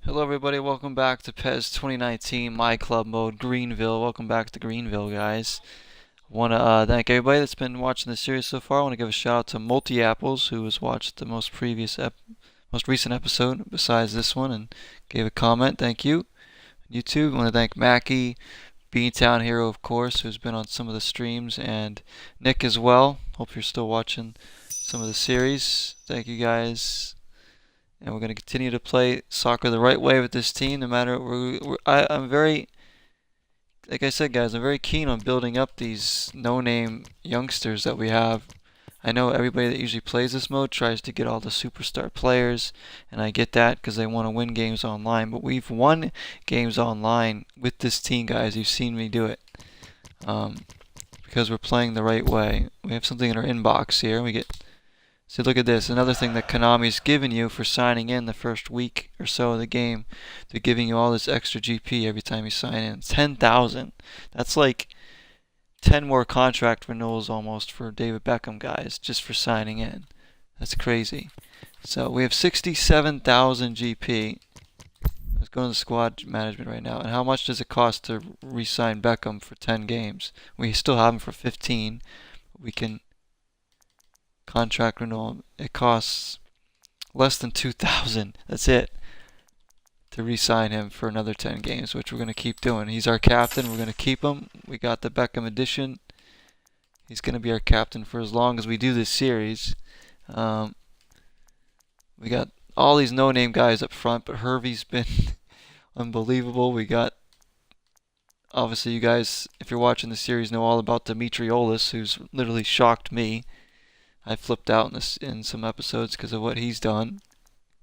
Hello everybody, welcome back to PES 2019 MyClub mode Greenville. Welcome back to Greenville, guys. Want to thank everybody that's been watching the series so far. I want to give a shout out to Multi Apples, who has watched the most recent episode besides this one and gave a comment. Thank you. YouTube, I want to thank Mackie, Beantown Hero, of course, who's been on some of the streams, and Nick as well. Hope you're still watching some of the series. Thank you guys. And we're going to continue to play soccer the right way with this team, no matter. I'm very, like I said, guys, I'm very keen on building up these no-name youngsters that we have. I know everybody that usually plays this mode tries to get all the superstar players, and I get that because they want to win games online. But we've won games online with this team, guys. You've seen me do it because we're playing the right way. We have something in our inbox here. So look at this, another thing that Konami's given you for signing in the first week or so of the game. They're giving you all this extra GP every time you sign in. 10,000. That's like 10 more contract renewals almost for David Beckham, guys, just for signing in. That's crazy. So we have 67,000 GP. Let's go to the squad management right now. And how much does it cost to re-sign Beckham for 10 games? We still have him for 15. We can contract renewal. It costs less than 2,000. That's it to re-sign him for another 10 games, which we're going to keep doing. He's our captain. We're going to keep him. We got the Beckham edition. He's going to be our captain for as long as we do this series. We got all these no-name guys up front, but Hervey's been unbelievable. We got, obviously, you guys, if you're watching the series, know all about Dimitriolis, who's literally shocked me. I flipped out in some episodes because of what he's done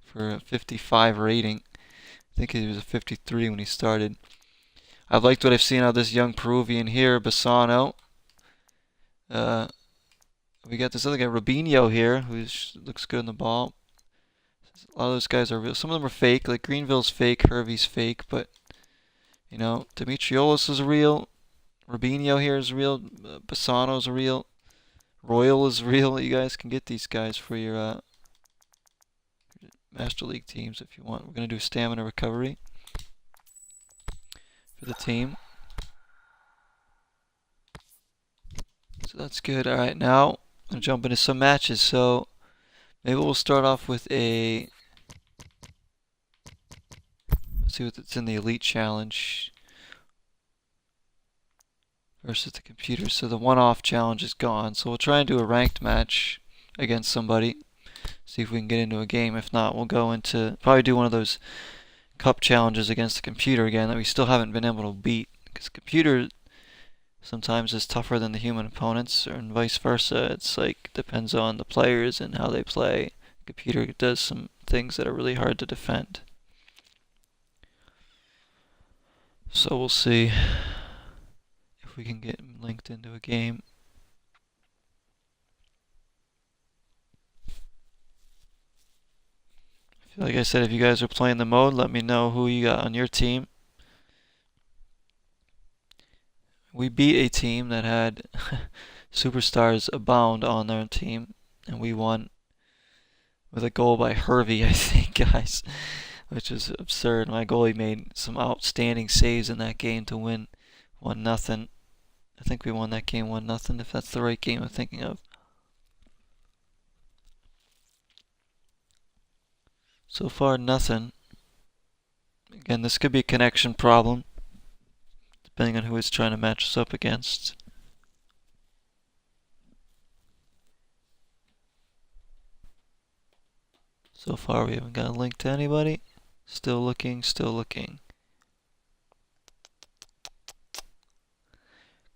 for a 55 rating. I think he was a 53 when he started. I've liked what I've seen out of this young Peruvian here, Bassano. We got this other guy, Robinho here, who looks good in the ball. A lot of those guys are real. Some of them are fake, like Greenville's fake, Hervey's fake, but, you know, Dimitriolis is real. Robinho here is real. Bassano's real. Royal is real. You guys can get these guys for your Master League teams if you want. We're going to do stamina recovery for the team. So that's good. Alright, now I'm going to jump into some matches. So maybe we'll start off with a... Let's see what's in the Elite Challenge versus the computer. So the one-off challenge is gone. So we'll try and do a ranked match against somebody. See if we can get into a game. If not, we'll go into probably do one of those cup challenges against the computer again that we still haven't been able to beat. Because computer sometimes is tougher than the human opponents, or vice versa. It's like depends on the players and how they play. Computer does some things that are really hard to defend. So we'll see if we can get linked into a game. Like I said, if you guys are playing the mode, let me know who you got on your team. We beat a team that had superstars abound on their team, and we won with a goal by Hervey, I think, guys, which is absurd. My goalie made some outstanding saves in that game to win 1-0. I think we won that game 1-0, if that's the right game I'm thinking of. So far, nothing. Again, this could be a connection problem, depending on who it's trying to match us up against. So far, we haven't got a link to anybody. Still looking, still looking.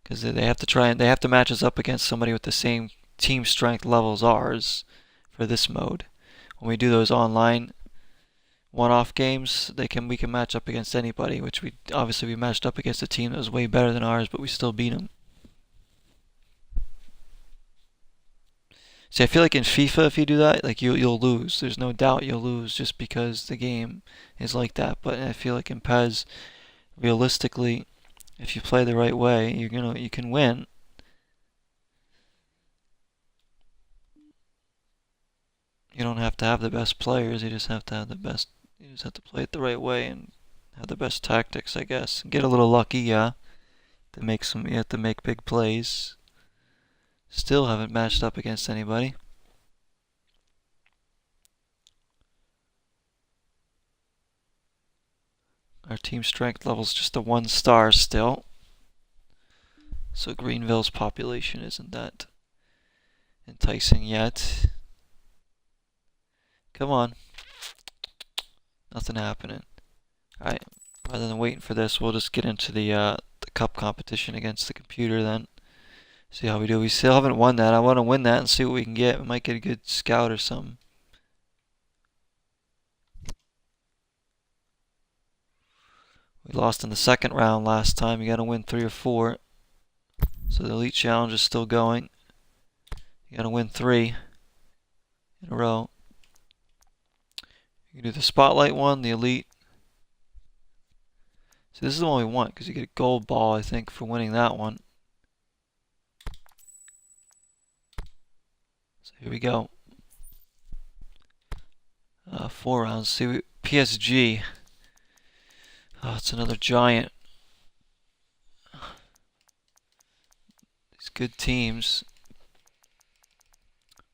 Because they have to match us up against somebody with the same team strength level as ours for this mode. When we do those online one-off games, we can match up against anybody, which we matched up against a team that was way better than ours, but we still beat them. See, I feel like in FIFA, if you do that, like you'll lose. There's no doubt you'll lose just because the game is like that. But I feel like in PES, realistically, if you play the right way, you can win. You don't have to have the best players. You just have to have the best. You just have to play it the right way and have the best tactics, I guess. Get a little lucky, yeah. You have to make big plays. Still haven't matched up against anybody. Our team strength level's just a 1 star still. So Greenville's population isn't that enticing yet. Come on. Nothing happening. Alright, rather than waiting for this, we'll just get into the cup competition against the computer then. See how we do. We still haven't won that. I want to win that and see what we can get. We might get a good scout or something. We lost in the second round last time. You got to win 3 or 4. So the Elite Challenge is still going. You got to win 3 in a row. You can do the Spotlight one, the Elite. So this is the one we want because you get a gold ball, I think, for winning that one. So here we go. 4 rounds. See, PSG. Oh, it's another giant. These good teams.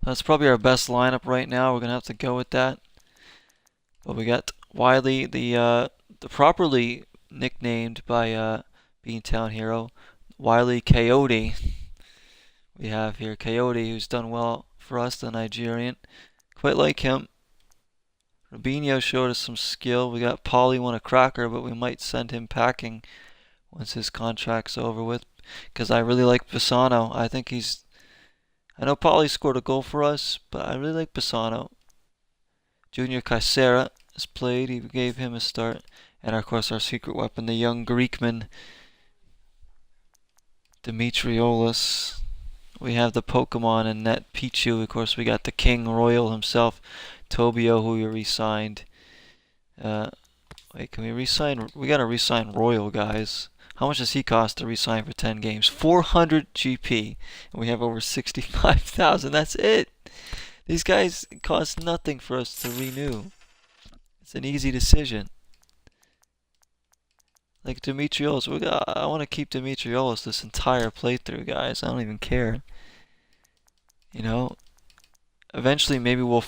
That's probably our best lineup right now. We're gonna have to go with that. But we got Wiley, the properly nicknamed by Beantown Hero, Wiley Coyote. We have here Coyote, who's done well for us, the Nigerian. Quite like him. Rubinho showed us some skill. We got Pauly won a cracker, but we might send him packing once his contract's over with. Because I really like Pisano. I think I know Pauly scored a goal for us, but I really like Pisano. Junior Kaisera has played. He gave him a start. And of course our secret weapon, the young Greekman, Dimitrioulas. We have the Pokemon and net Pichu. Of course we got the King Royal himself, Tobio, who we re-signed. Wait, can we re-sign? We gotta re-sign Royal, guys. How much does he cost to re-sign for 10 games? 400 GP. And we have over 65,000. That's it. These guys cost nothing for us to renew. It's an easy decision. Like Dimitrioulas. I want to keep Dimitrioulas this entire playthrough, guys. I don't even care. You know? Eventually maybe we'll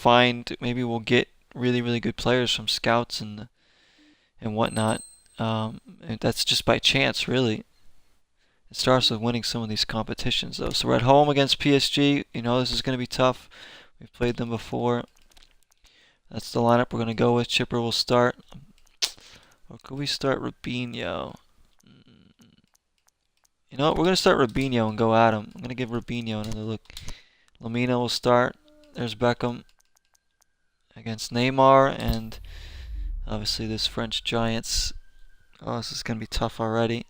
get really, really good players from scouts and whatnot. And that's just by chance, really. It starts with winning some of these competitions, though. So we're at home against PSG. You know, this is going to be tough. We've played them before. That's the lineup we're going to go with. Chipper will start. Or could we start Rubinho? You know what? We're going to start Rubinho and go at him. I'm going to give Rubinho another look. Lamina will start. There's Beckham against Neymar. And obviously this French Giants. Oh, this is going to be tough already.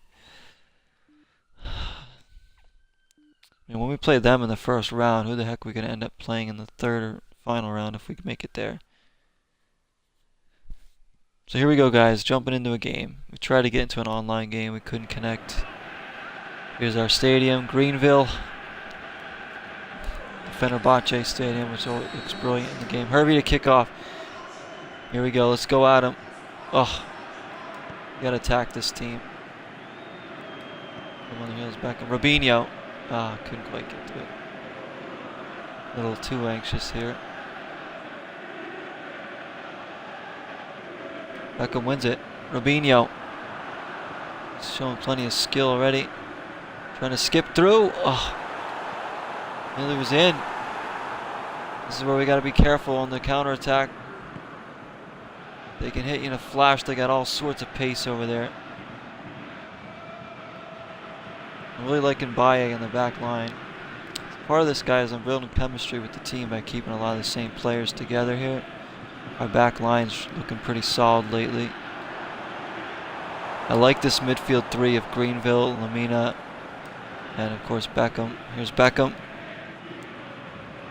I mean, when we play them in the first round, who the heck are we going to end up playing in the third or final round if we can make it there? So here we go, guys, jumping into a game. We tried to get into an online game, we couldn't connect. Here's our stadium, Greenville. Fenerbahce Stadium, which looks brilliant in the game. Herbie to kick off. Here we go, let's go at him. Oh, we gotta attack this team. Come on the heels, Beckham. Rubinho. Ah, couldn't quite get to it. A little too anxious here. Beckham wins it. Rubinho. He's showing plenty of skill already. Trying to skip through. Oh, nearly was in. This is where we got to be careful on the counterattack. They can hit you in a flash. They got all sorts of pace over there. I'm really liking Baye in the back line. Part of this, guys, I'm building chemistry with the team by keeping a lot of the same players together here. Our back line's looking pretty solid lately. I like this midfield three of Greenville, Lamina, and of course Beckham. Here's Beckham.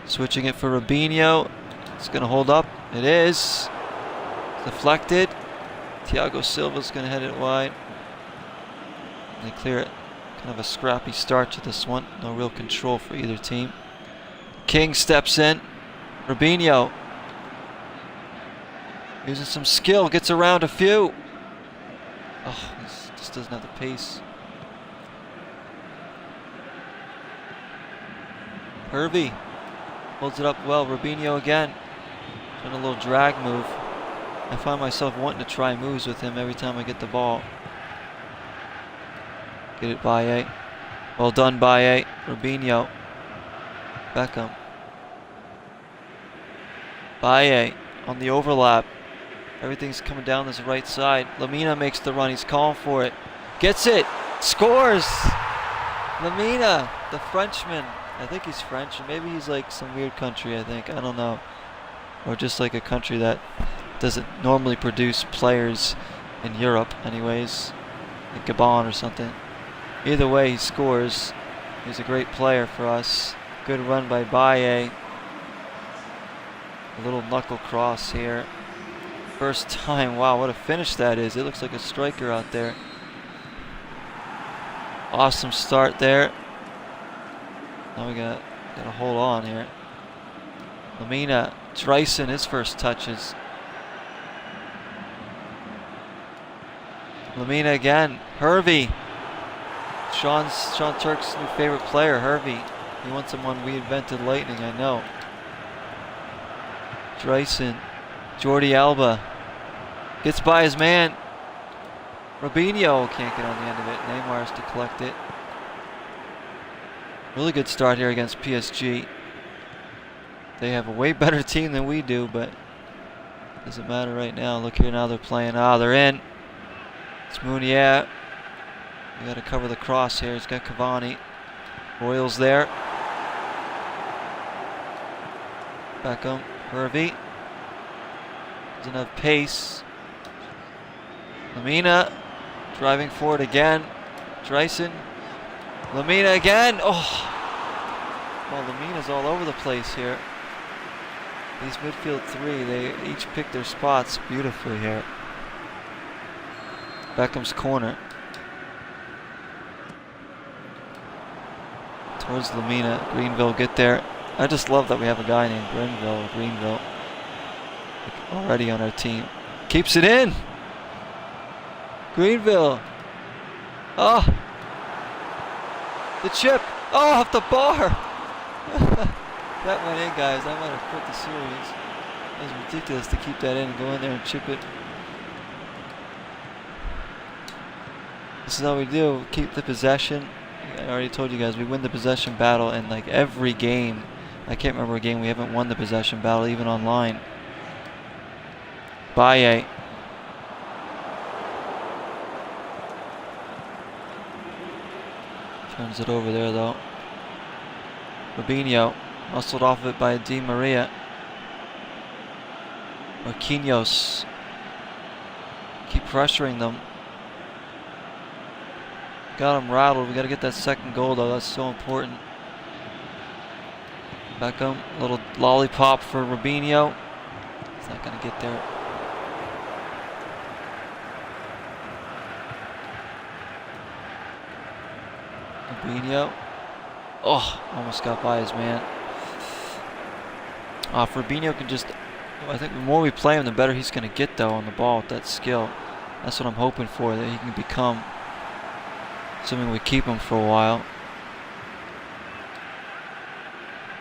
Switching it for Rubinho. It's going to hold up. It is. Deflected. Thiago Silva's going to head it wide. They clear it. Kind of a scrappy start to this one. No real control for either team. King steps in. Rubinho. Using some skill, gets around a few. Oh, this just doesn't have the pace. Hervey holds it up well. Robinho again. Doing a little drag move. I find myself wanting to try moves with him every time I get the ball. Get it, Baye. Well done, Baye. Robinho. Beckham. Baye on the overlap. Everything's coming down this right side. Lamina makes the run. He's calling for it. Gets it. Scores. Lamina, the Frenchman. I think he's French. Maybe he's like some weird country, I think. I don't know. Or just like a country that doesn't normally produce players in Europe anyways. Like Gabon or something. Either way, he scores. He's a great player for us. Good run by Baye. A little knuckle cross here. First time. Wow, what a finish that is. It looks like a striker out there. Awesome start there. Now we gotta hold on here. Lamina, Dreisen, his first touches. Lamina again. Hervey. Sean Turk's new favorite player, Hervey. He wants someone we invented lightning, I know. Dreisen. Jordi Alba. Gets by his man. Robinho can't get on the end of it. Neymar's to collect it. Really good start here against PSG. They have a way better team than we do, but doesn't matter right now. Look here now, they're playing. Ah, they're in. It's Mounier. We got to cover the cross here. He's got Cavani. Royals there. Beckham. Hervey. Doesn't have pace. Lamina driving forward again. Dreisen. Lamina again. Oh. Well, Lamina's all over the place here. These midfield three, they each pick their spots beautifully here. Beckham's corner. Towards Lamina. Greenville get there. I just love that we have a guy named Greenville already on our team. Keeps it in. Greenville. Oh. The chip. Oh, off the bar. That went in, guys. I might have quit the series. It was ridiculous to keep that in and go in there and chip it. This is how we do. Keep the possession. I already told you guys we win the possession battle in like every game. I can't remember a game we haven't won the possession battle, even online. Baye. Turns it over there though. Robinho. Muscled off of it by Di Maria. Marquinhos. Keep pressuring them. Got him rattled. We got to get that second goal though. That's so important. Beckham. Little lollipop for Robinho. He's not going to get there. Robinho. Oh, almost got by his man. If Robinho can just, I think the more we play him, the better he's going to get though on the ball with that skill. That's what I'm hoping for, that he can become, assuming we keep him for a while.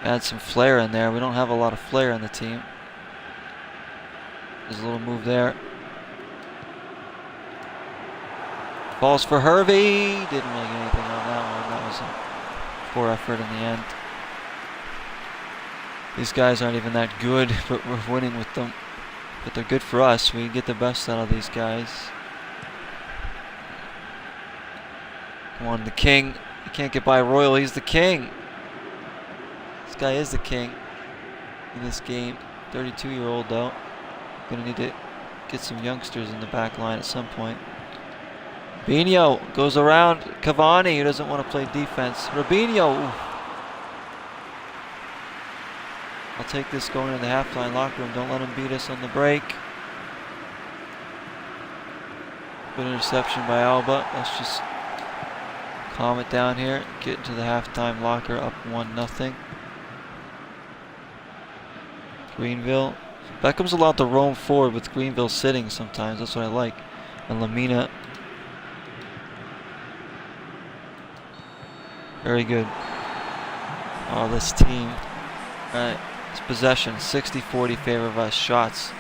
Add some flair in there. We don't have a lot of flair in the team. There's a little move there. Falls for Hervey. Didn't really get anything on that one. That was a poor effort in the end. These guys aren't even that good, but we're winning with them. But they're good for us. We get the best out of these guys. Come on, the king. You can't get by Royal. He's the king. This guy is the king in this game. 32-year-old though. Gonna need to get some youngsters in the back line at some point. Robinho goes around Cavani, who doesn't want to play defense. Robinho. Oof. I'll take this going into the halftime locker room. Don't let him beat us on the break. Good interception by Alba. Let's just calm it down here. Get into the halftime locker up 1-0. Greenville. Beckham's allowed to roam forward with Greenville sitting sometimes. That's what I like. And Lamina. Very good. Oh, this team. Alright. It's possession. 60-40 favor of us. Shots.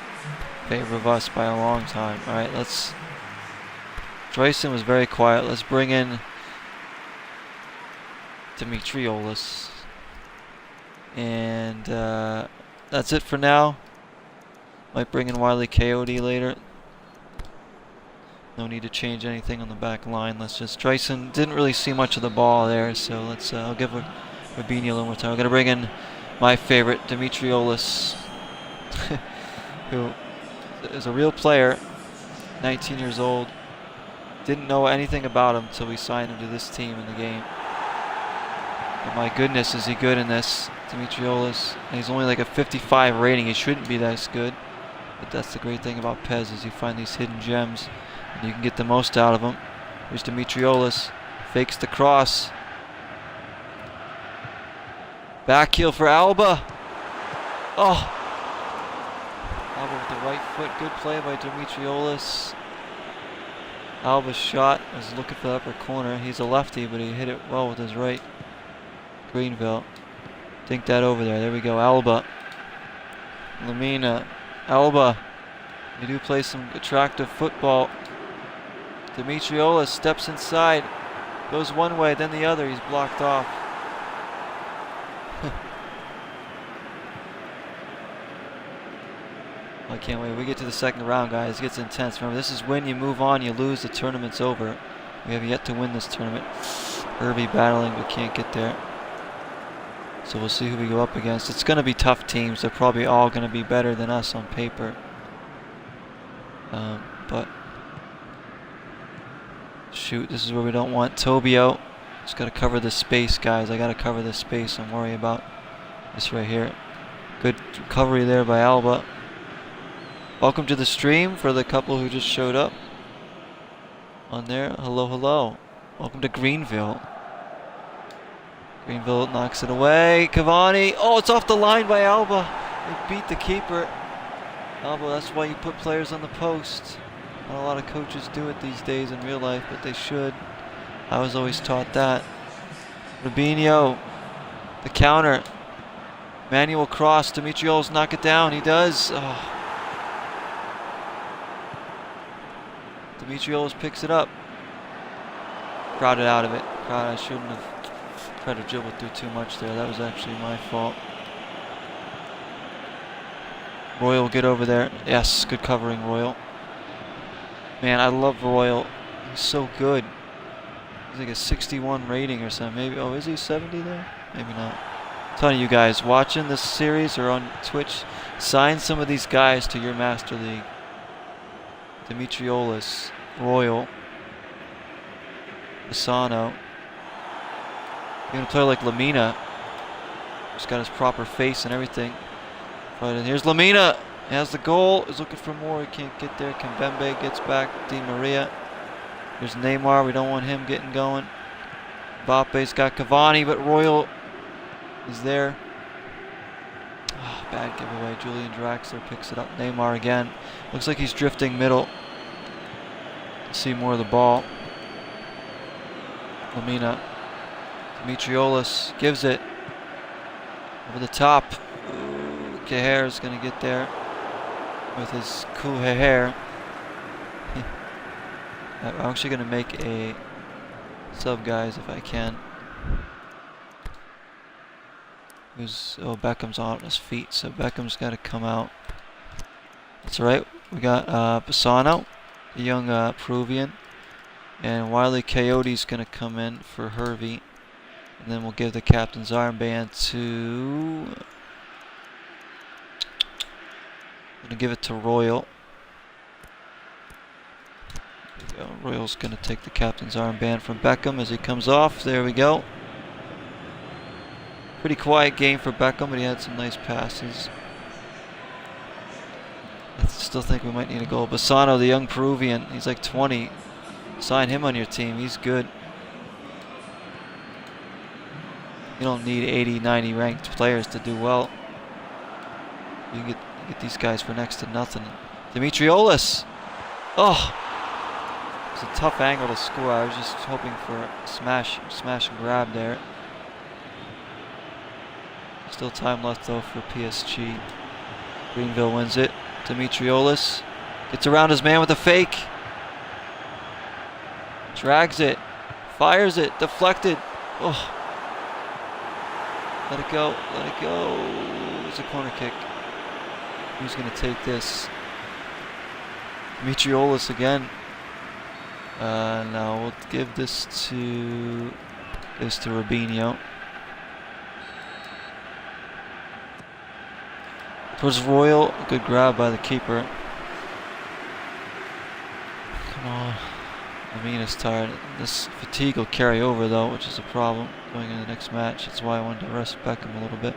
Favor of us by a long time. Alright, let's... Dreyson was very quiet. Let's bring in Dimitriolis. And that's it for now. Might bring in Wile E. Coyote later. No need to change anything on the back line. Let's just... Dreyson didn't really see much of the ball there, so let's... I'll give Rubini a little more time. I'm going to bring in my favorite, Dimitriolis, who is a real player, 19 years old. Didn't know anything about him until we signed him to this team in the game. But my goodness, is he good in this, Dimitriolis. And he's only like a 55 rating. He shouldn't be that good. But that's the great thing about PES, is you find these hidden gems and you can get the most out of them. Here's Dimitriolis. Fakes the cross. Back heel for Alba. Oh! Alba with the right foot. Good play by Dimitriolis. Alba's shot was looking for the upper corner. He's a lefty, but he hit it well with his right. Greenville. Think that over there. There we go. Alba. Lamina. Alba. They do play some attractive football. Dimitriolis steps inside. Goes one way, then the other. He's blocked off. I can't wait. We get to the second round, guys. It gets intense. Remember, this is win, you move on, you lose, the tournament's over. We have yet to win this tournament. Irby battling, but can't get there. So we'll see who we go up against. It's going to be tough teams. They're probably all going to be better than us on paper. But shoot, this is where we don't want Tobio. Just got to cover the space, guys. I got to cover the space and worry about this right here. Good recovery there by Alba. Welcome to the stream for the couple who just showed up on there. Hello, hello. Welcome to Greenville. Greenville knocks it away. Cavani. Oh, it's off the line by Alba. They beat the keeper. Alba, that's why you put players on the post. Not a lot of coaches do it these days in real life, but they should. I was always taught that. Rubinho. The counter. Manual cross. Dimitriolis knock it down. He does. Oh. Dimitriolis picks it up. Crowded out of it. I shouldn't have tried to dribble through too much there. That was actually my fault. Royal will get over there. Yes, good covering, Royal. Man, I love Royal. He's so good. He's like a 61 rating or something. Maybe. Oh, is he 70 there? Maybe not. I'm telling you guys, watching this series or on Twitch, sign some of these guys to your Master League. Dimitriolis, Royal, Bassano. You're going to play like Lamina. He's got his proper face and everything. But here's Lamina. He has the goal. He's looking for more. He can't get there. Kimpembe gets back. Di Maria. There's Neymar. We don't want him getting going. Mbappe's got Cavani, but Royal is there. Oh, bad giveaway. Julian Draxler picks it up. Neymar again. Looks like he's drifting middle. See more of the ball. Lamina. Dimitriolis gives it. Over the top. Keher's going to get there with his cool hair. I'm actually going to make a sub, guys, if I can. Oh, Beckham's on his feet, so Beckham's got to come out. That's right. We got Bassano, the young Peruvian, and Wile E. Coyote's going to come in for Hervey, and then we'll give the captain's armband to. I'm going to give it to Royal. There we go. Royal's going to take the captain's armband from Beckham as he comes off. There we go. Pretty quiet game for Beckham, but he had some nice passes. I still think we might need a goal. Bassano, the young Peruvian, he's like 20. Sign him on your team. He's good. You don't need 80, 90 ranked players to do well. You can get Get these guys for next to nothing. Dimitriolis! Oh! It's a tough angle to score. I was just hoping for a smash and grab there. Still time left though for PSG. Greenville wins it. Dimitriolis gets around his man with a fake. Drags it. Fires it. Deflected. Oh. Let it go. Let it go. It's a corner kick. Who's going to take this? Dimitriolis again. No, we'll give this to Rubinho. Towards Royal, good grab by the keeper. Come on. Lamina's tired. This fatigue will carry over though, which is a problem going into the next match. That's why I wanted to rest Beckham a little bit.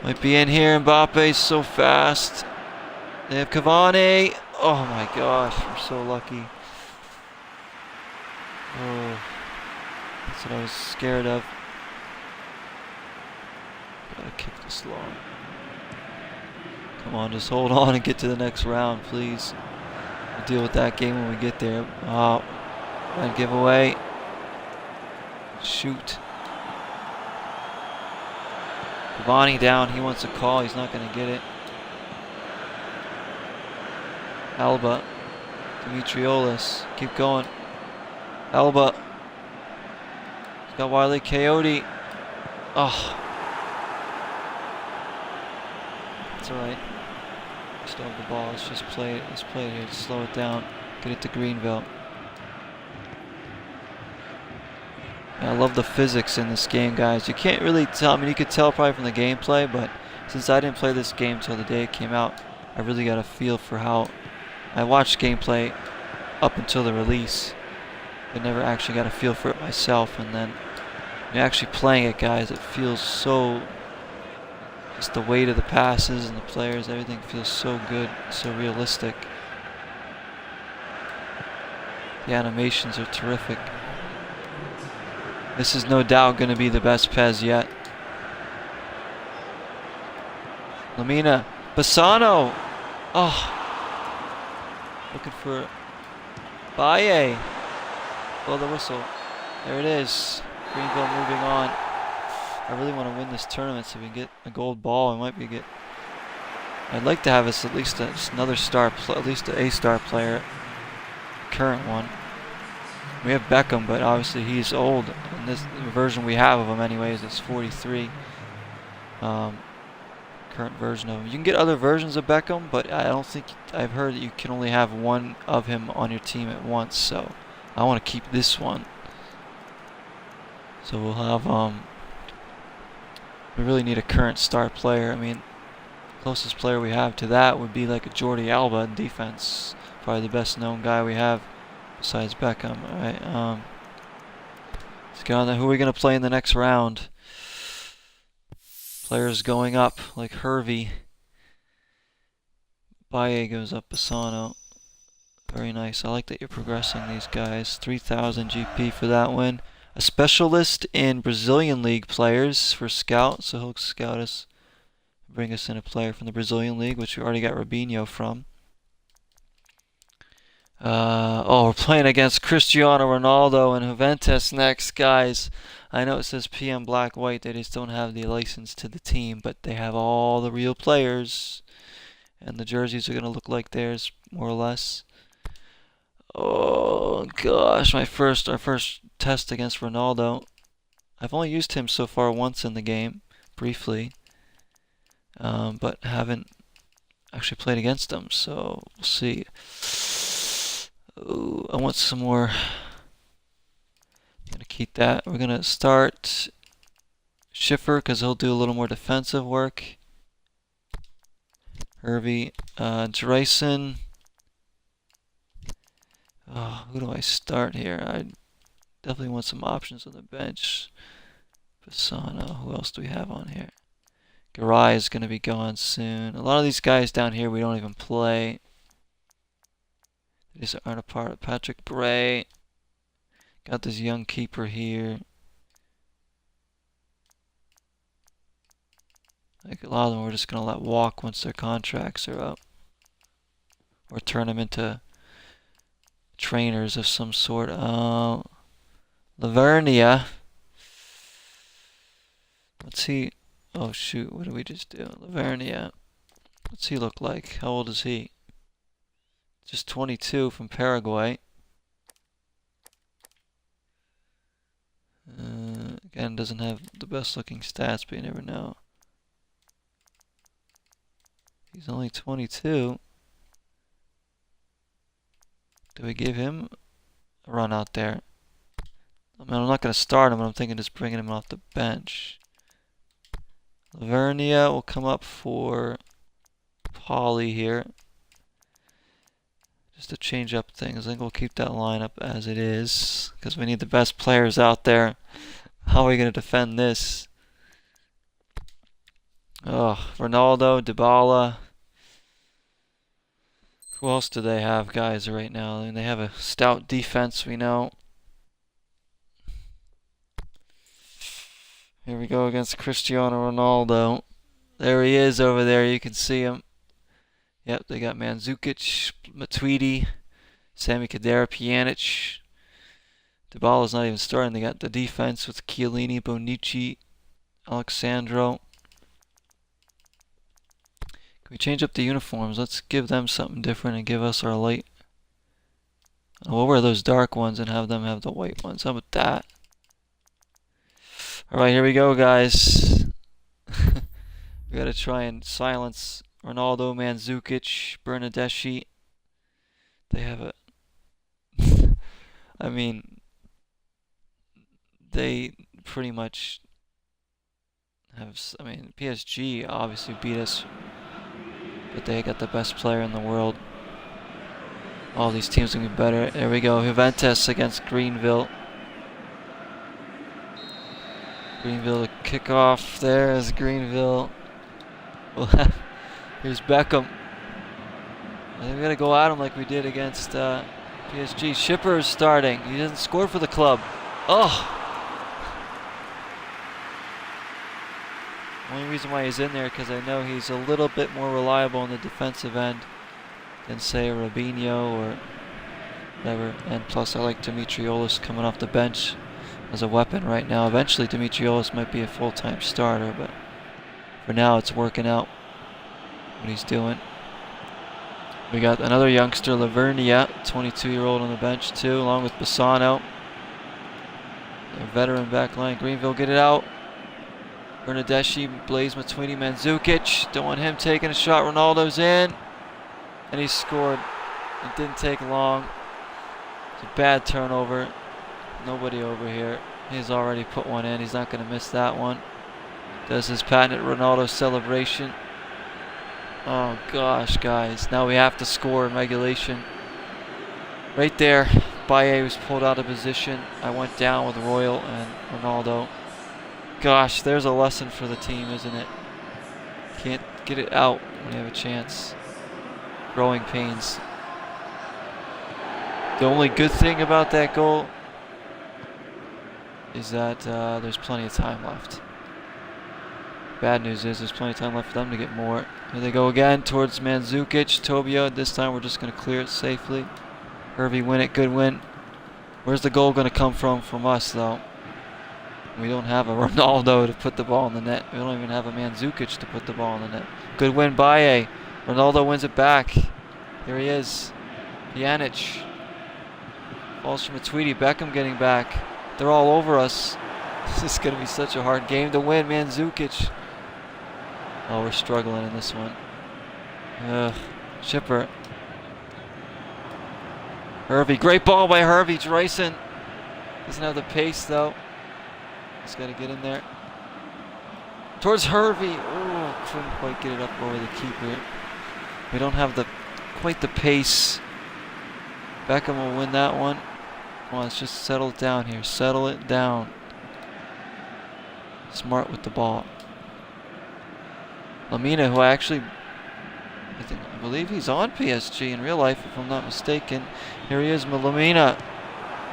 Might be in here. Mbappe's so fast. They have Cavani. Oh my gosh, we're so lucky. Oh, that's what I was scared of. Gotta kick this long. Come on, just hold on and get to the next round, please. We'll deal with that game when we get there. Oh, red giveaway. Shoot. Cavani down. He wants a call. He's not going to get it. Alba. Dimitriolis. Keep going. Alba. He's got Wile Coyote. Oh. That's alright. Still have the ball. Let's just play it. Let's play it here. Just slow it down. Get it to Greenville. And I love the physics in this game, guys. You can't really tell. I mean, you could tell probably from the gameplay, but since I didn't play this game till the day it came out, I really got a feel for how. I watched gameplay up until the release. I never actually got a feel for it myself, and then when you're actually playing it, guys, it feels so. Just the weight of the passes and the players, everything feels so good, so realistic. The animations are terrific. This is no doubt going to be the best PES yet. Lamina. Bassano. Oh. Looking for Baye. Blow the whistle. There it is. Greenville moving on. I really want to win this tournament so we can get a gold ball. I might be get. I'd like to have us at least another star, at least an A-star player. Current one. We have Beckham, but obviously he's old. And this version we have of him, anyways, is 43. Current version of him. You can get other versions of Beckham, but I don't think I've heard that you can only have one of him on your team at once. So I want to keep this one. So we'll have we really need a current star player. I mean, closest player we have to that would be like a Jordi Alba in defense. Probably the best known guy we have besides Beckham. All right. Let's go on there. Who are we gonna play in the next round? Players going up like Hervey. Baye goes up. Bassano. Very nice. I like that you're progressing these guys. 3,000 GP for that one. A specialist in Brazilian League players for scout, so he'll scout us, bring us in a player from the Brazilian League, which we already got Rubinho from. Oh, we're playing against Cristiano Ronaldo and Juventus next, guys. I know it says PM Black White, they just don't have the license to the team, but they have all the real players, and the jerseys are going to look like theirs, more or less. Oh gosh, our first test against Ronaldo. I've only used him so far once in the game, briefly, but haven't actually played against him, so we'll see. Ooh, I want some more. I'm gonna keep that. We're gonna start Schiffer because he'll do a little more defensive work. Hervey, Dreyson. Oh, who do I start here? I definitely want some options on the bench. Bassano. Who else do we have on here? Garay is going to be gone soon. A lot of these guys down here we don't even play. These aren't a part of Patrick Bray. Got this young keeper here. Like a lot of them we're just going to let walk once their contracts are up. Or turn them into trainers of some sort. Lavernia. Let's see. Oh shoot, what did we just do? Lavernia. What's he look like? How old is he? Just 22 from Paraguay. Again, doesn't have the best looking stats, but you never know. He's only 22. Do we give him a run out there? I mean, I'm not going to start him, but I'm thinking just bringing him off the bench. Lavernia will come up for Polly here. Just to change up things. I think we'll keep that lineup as it is, because we need the best players out there. How are we going to defend this? Oh, Ronaldo, Dybala. Who else do they have, guys, right now? I mean, they have a stout defense, we know. Here we go against Cristiano Ronaldo. There he is over there. You can see him. Yep, they got Mandzukic, Matuidi, Sami Khedira, Pjanic. Dybala's not even starting. They got the defense with Chiellini, Bonucci, Alexandro. Can we change up the uniforms? Let's give them something different and give us our light. We'll wear those dark ones and have them have the white ones. How about that? Alright, here we go, guys. We gotta try and silence Ronaldo, Mandzukic, Bernardeschi. They have a... I mean, they pretty much have... I mean, PSG obviously beat us, but they got the best player in the world. All these teams are going to be better. There we go. Juventus against Greenville. Greenville to kick off. There's Greenville. Here's Beckham. I think we got to go at him like we did against PSG. Schipper is starting. He doesn't score for the club. Oh! Only reason why he's in there because I know he's a little bit more reliable on the defensive end than, say, Robinho or whatever. And plus, I like Dimitrioulis coming off the bench as a weapon right now. Eventually, Dimitrioulis might be a full-time starter, but for now, it's working out what he's doing. We got another youngster, Lavernia, 22-year-old on the bench too, along with Bassano. A veteran back line. Greenville get it out. Bernardeschi, Blaise Matuidi, Mandzukic. Don't want him taking a shot. Ronaldo's in. And he scored. It didn't take long. It's a bad turnover. Nobody over here. He's already put one in. He's not going to miss that one. Does his patented Ronaldo celebration. Oh gosh, guys. Now we have to score in regulation. Right there. Baye was pulled out of position. I went down with Royal and Ronaldo. Gosh, there's a lesson for the team, isn't it? Can't get it out when you have a chance. Growing pains. The only good thing about that goal is that there's plenty of time left. Bad news is there's plenty of time left for them to get more. Here they go again towards Mandzukic. Tobia, this time we're just going to clear it safely. Hervey win it, good win. Where's the goal going to come from us, though? We don't have a Ronaldo to put the ball in the net. We don't even have a Mandzukic to put the ball in the net. Good win, Baye. Ronaldo wins it back. Here he is. Pjanic. Falls from Matuidi. Beckham getting back. They're all over us. This is going to be such a hard game to win. Mandzukic. Oh, we're struggling in this one. Schipper. Hervey. Great ball by Hervey. Dreisen doesn't have the pace, though. He's got to get in there. Towards Hervey. Oh, couldn't quite get it up over the keeper. We don't have quite the pace. Beckham will win that one. Come on, let's just settle it down here. Settle it down. Smart with the ball. Lamina, who I believe he's on PSG in real life, if I'm not mistaken. Here he is, Lamina.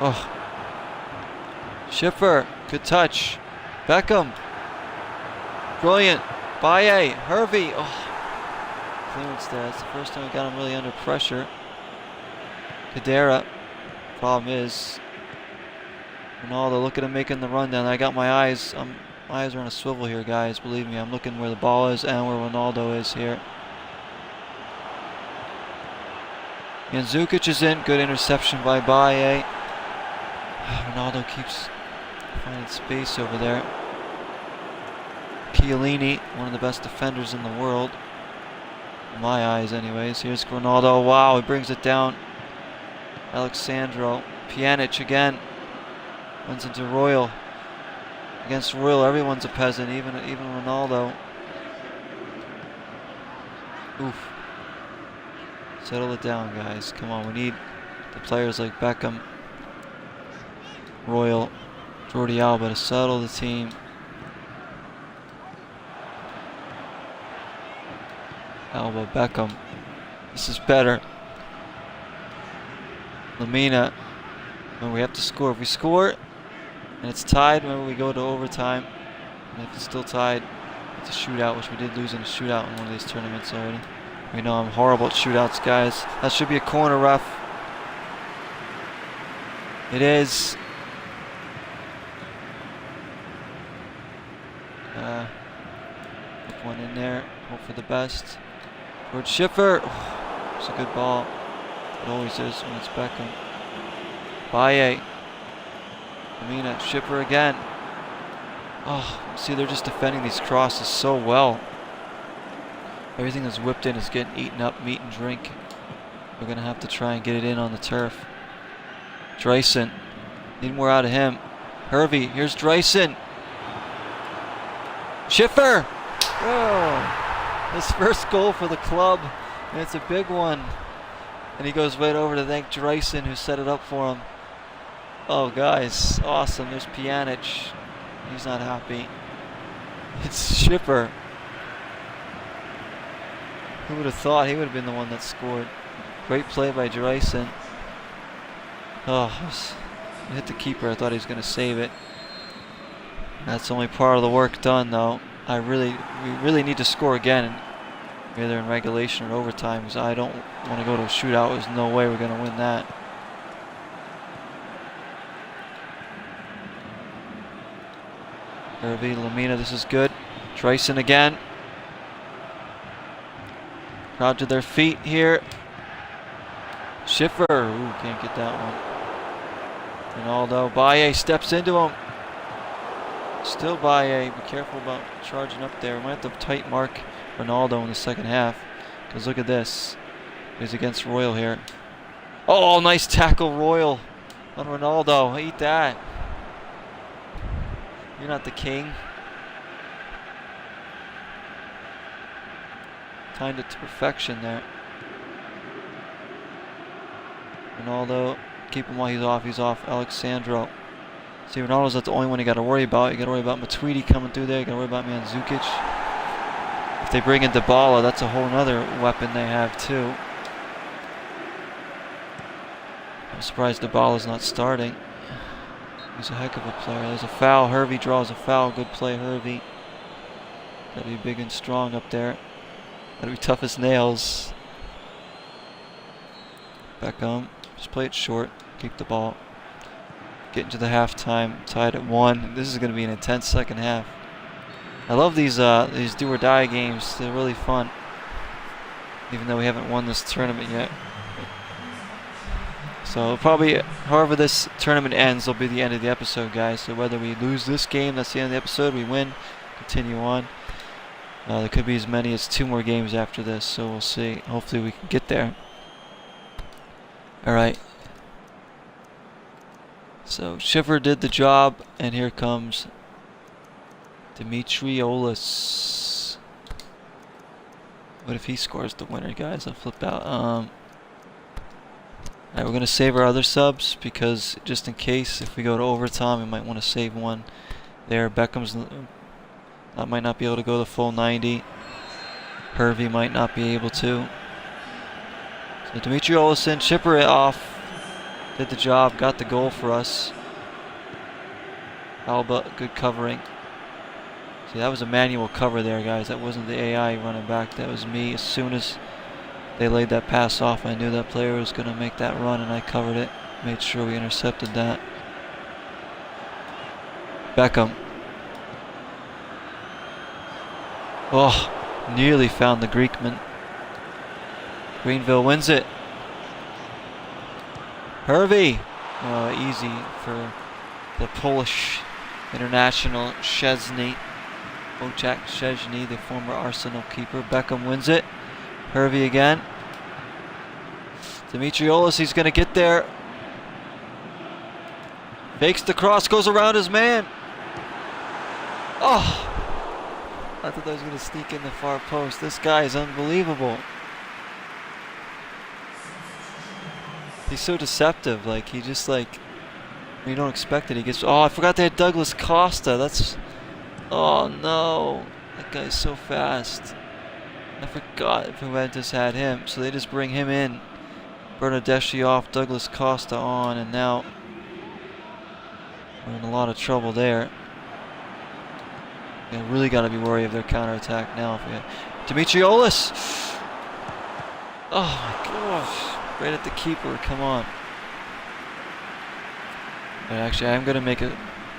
Oh. Schipper, good touch. Beckham. Brilliant. Baye, Hervey. Oh, clearance there. That's the first time we got him really under pressure. Kadera. Problem is, Ronaldo, look at him making the run down. I got my eyes. My eyes are on a swivel here, guys. Believe me, I'm looking where the ball is and where Ronaldo is here. Mandzukic is in. Good interception by Baye. Ronaldo keeps finding space over there. Chiellini, one of the best defenders in the world. In my eyes, anyways. Here's Ronaldo. Wow, he brings it down. Alexandro. Pjanic again. Runs into Royal. Against Royal, everyone's a peasant, even Ronaldo. Oof. Settle it down, guys. Come on, we need the players like Beckham, Royal, Jordi Alba to settle the team. Alba, Beckham. This is better. Lamina. And we have to score. If we score and it's tied, remember we go to overtime. And if it's still tied, it's a shootout, which we did lose in a shootout in one of these tournaments already. We know I'm horrible at shootouts, guys. That should be a corner, ref. It is. Put one in there. Hope for the best. Towards Schiffer. Oh, it's a good ball. It always is when it's Beckham. Baye. Lamina. Schiffer again. Oh, see, they're just defending these crosses so well. Everything that's whipped in is getting eaten up, meat and drink. We're going to have to try and get it in on the turf. Dreisen. Need more out of him. Hervey. Here's Dreisen. Schiffer! Oh, his first goal for the club. And it's a big one. And he goes right over to thank Dreisen, who set it up for him. Oh, guys. Awesome. There's Pjanic. He's not happy. It's Schiffer. Who would have thought he would have been the one that scored? Great play by Dreisen. Oh, it hit the keeper. I thought he was going to save it. That's only part of the work done, though. We really need to score again, either in regulation or overtime, because I don't want to go to a shootout. There's no way we're going to win that. Hervey, Lamina, this is good. Dreisen again. Crowd to their feet here. Schiffer, ooh, can't get that one. Ronaldo, Baye steps into him. Still Baye, be careful about charging up there. We might have to tight mark Ronaldo in the second half. Because look at this. He's against Royal here. Oh, nice tackle, Royal on Ronaldo. Eat that. You're not the king. Timed it to perfection there. Ronaldo, keep him while he's off. He's off. Alexandro. See, Ronaldo's not the only one you got to worry about. You got to worry about Matuidi coming through there. You got to worry about Mandzukic. If they bring in Dybala, that's a whole other weapon they have too. I'm surprised Dybala's not starting. He's a heck of a player. There's a foul. Hervey draws a foul. Good play, Hervey. Got to be big and strong up there. Got to be tough as nails. Beckham. Just play it short. Keep the ball. Get into the halftime. Tied at 1. This is going to be an intense second half. I love these do or die games. They're really fun. Even though we haven't won this tournament yet. So probably, however this tournament ends, will be the end of the episode, guys. So whether we lose this game, that's the end of the episode. We win, continue on. There could be as many as 2 more games after this, so we'll see. Hopefully we can get there. Alright. So Schiffer did the job, and here comes Dimitrioulis. What if he scores the winner, guys? I'll flip out. Alright, we're going to save our other subs, because just in case, if we go to overtime, we might want to save one there. Beckham's might not be able to go the full 90. Hervey might not be able to. So Dimitrioulis in, Schiffer it off. Did the job, got the goal for us. Alba, good covering. See, that was a manual cover there, guys. That wasn't the AI running back. That was me. As soon as they laid that pass off, I knew that player was going to make that run, and I covered it. Made sure we intercepted that. Beckham. Oh, nearly found the Greekman. Greenville wins it. Hervey. Oh, easy for the Polish international Szczesny. Wojciech Szczesny, the former Arsenal keeper. Beckham wins it. Hervey again. Dimitriolis, he's going to get there. Fakes the cross, goes around his man. Oh! I thought that was going to sneak in the far post. This guy is unbelievable. He's so deceptive. Like, he just like, when you don't expect it, he gets. Oh, I forgot they had Douglas Costa. That's. Oh no, that guy's so fast. I forgot if Juventus had him, so they just bring him in. Bernardeschi off, Douglas Costa on, and now we're in a lot of trouble there. Yeah, really got to be worried of their counterattack now. If we had Dimitriolis. Oh my gosh, right at the keeper. Come on. But actually, I'm going to make a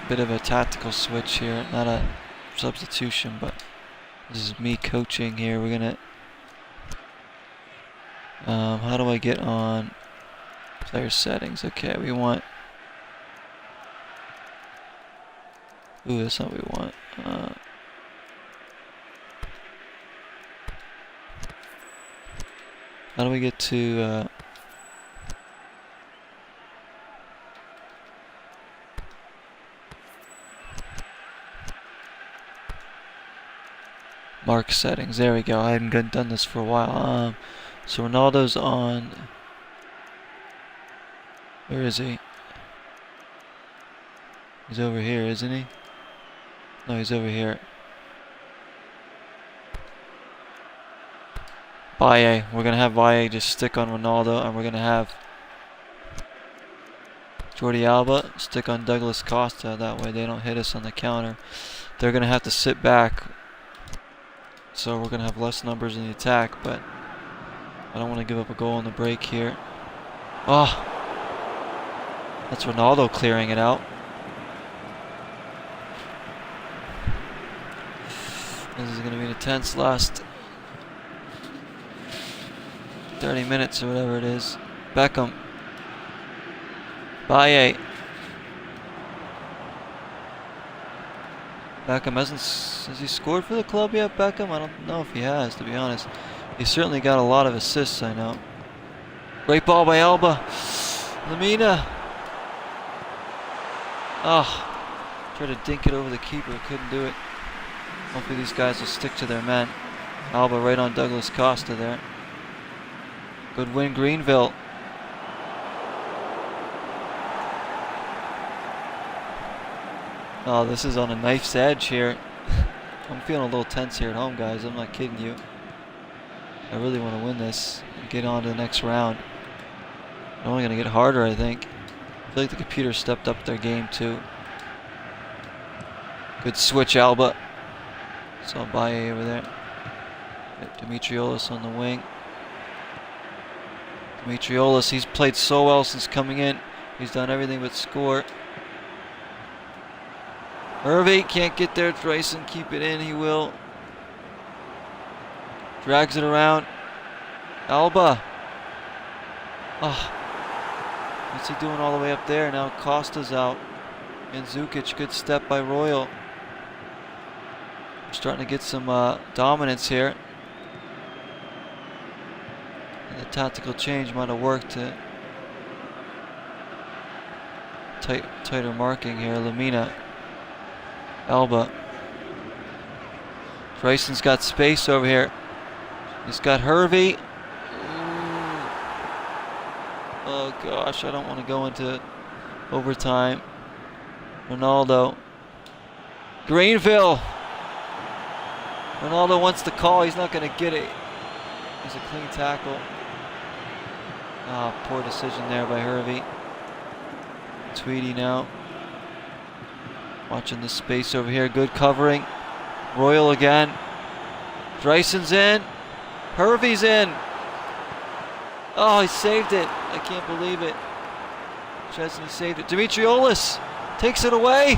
bit of a tactical switch here, not a substitution, but this is me coaching here. We're going to. How do I get on player settings? Okay, we want. Ooh, that's not what we want. How do we get to mark settings? There we go. I hadn't done this for a while. So Ronaldo's on. Where is he? He's over here, isn't he? No, he's over here. Baye. We're going to have Baye just stick on Ronaldo, and we're going to have Jordi Alba stick on Douglas Costa. That way they don't hit us on the counter. They're going to have to sit back. So we're going to have less numbers in the attack, but I don't want to give up a goal on the break here. Oh! That's Ronaldo clearing it out. This is going to be an intense last 30 minutes or whatever it is. Beckham. Baye. Beckham has he scored for the club yet, Beckham? I don't know if he has, to be honest. He's certainly got a lot of assists, I know. Great ball by Alba. Lamina. Oh, tried to dink it over the keeper, couldn't do it. Hopefully these guys will stick to their men. Alba right on Douglas Costa there. Good win, Greenville. Oh, this is on a knife's edge here. I'm feeling a little tense here at home, guys. I'm not kidding you. I really want to win this and get on to the next round. It's only going to get harder, I think. I feel like the computer stepped up their game, too. Good switch, Alba. Saw Baye over there. Dimitriolis on the wing. Dimitriolis, he's played so well since coming in. He's done everything but score. Hervey can't get there. Dreisen, keep it in. He will. Drags it around. Alba. Oh. What's he doing all the way up there? Now Costa's out. And Zukic, good step by Royal. Starting to get some dominance here. And the tactical change might have worked to tighter marking here. Lamina. Alba. Dreisen's got space over here. He's got Hervey. Oh gosh, I don't want to go into overtime. Ronaldo. Greenville. Ronaldo wants the call. He's not going to get it. It's a clean tackle. Ah, poor decision there by Hervey. Tweedy now. Watching the space over here. Good covering. Royal again. Dryson's in. Hervey's in. Oh, he saved it. I can't believe it. Chesney saved it. Dimitriolis takes it away.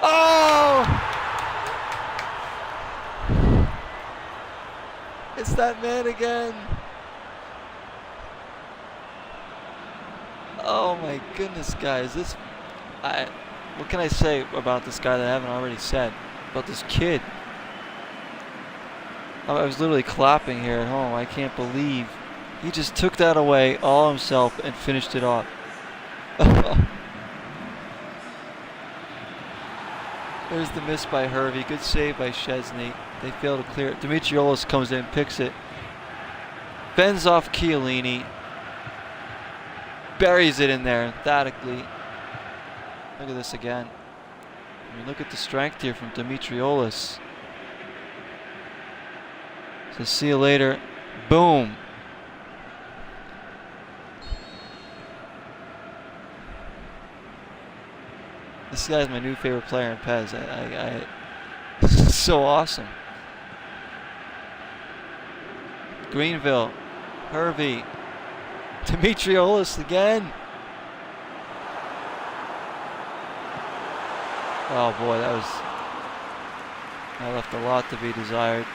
Oh! It's that man again. Oh my goodness, guys. What can I say about this guy that I haven't already said? About this kid. I was literally clapping here at home. I can't believe he just took that away all himself and finished it off. There's the miss by Hervey. Good save by Chesney. They fail to clear it. Dimitriolis comes in, picks it. Bends off Chiellini. Buries it in there emphatically. Look at this again. I mean, look at the strength here from Dimitriolis. So see you later. Boom. This guy's my new favorite player in PES. So awesome. Greenville. Hervey. Dimitriolis again. Oh boy, that left a lot to be desired.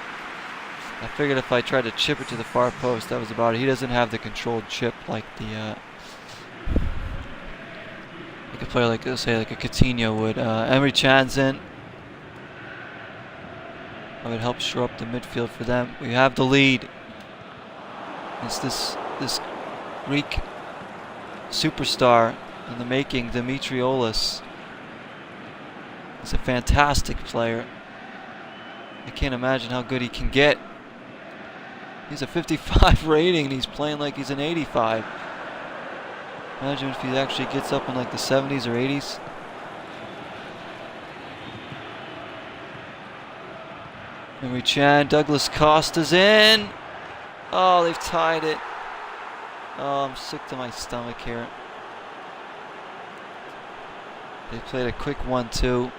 I figured if I tried to chip it to the far post, that was about it. He doesn't have the controlled chip like the like a player like, let's say, like a Coutinho would. Emery Chan's in. That would help shore up the midfield for them. We have the lead. It's this Greek superstar in the making, Dimitriolis. He's a fantastic player. I can't imagine how good he can get. He's a 55 rating and he's playing like he's an 85. Imagine if he actually gets up in like the 70s or 80s. Emery Chan, Douglas Costa's in. Oh, they've tied it. Oh, I'm sick to my stomach here. They played a quick 1-2.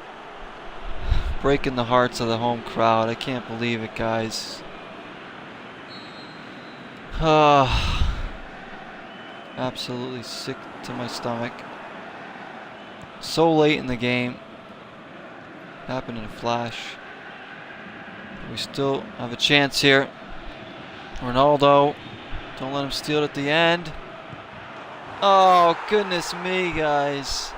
Breaking the hearts of the home crowd. I can't believe it, guys. Absolutely sick to my stomach. So late in the game. Happened in a flash. We still have a chance here. Ronaldo. Don't let him steal it at the end. Oh, goodness me, guys.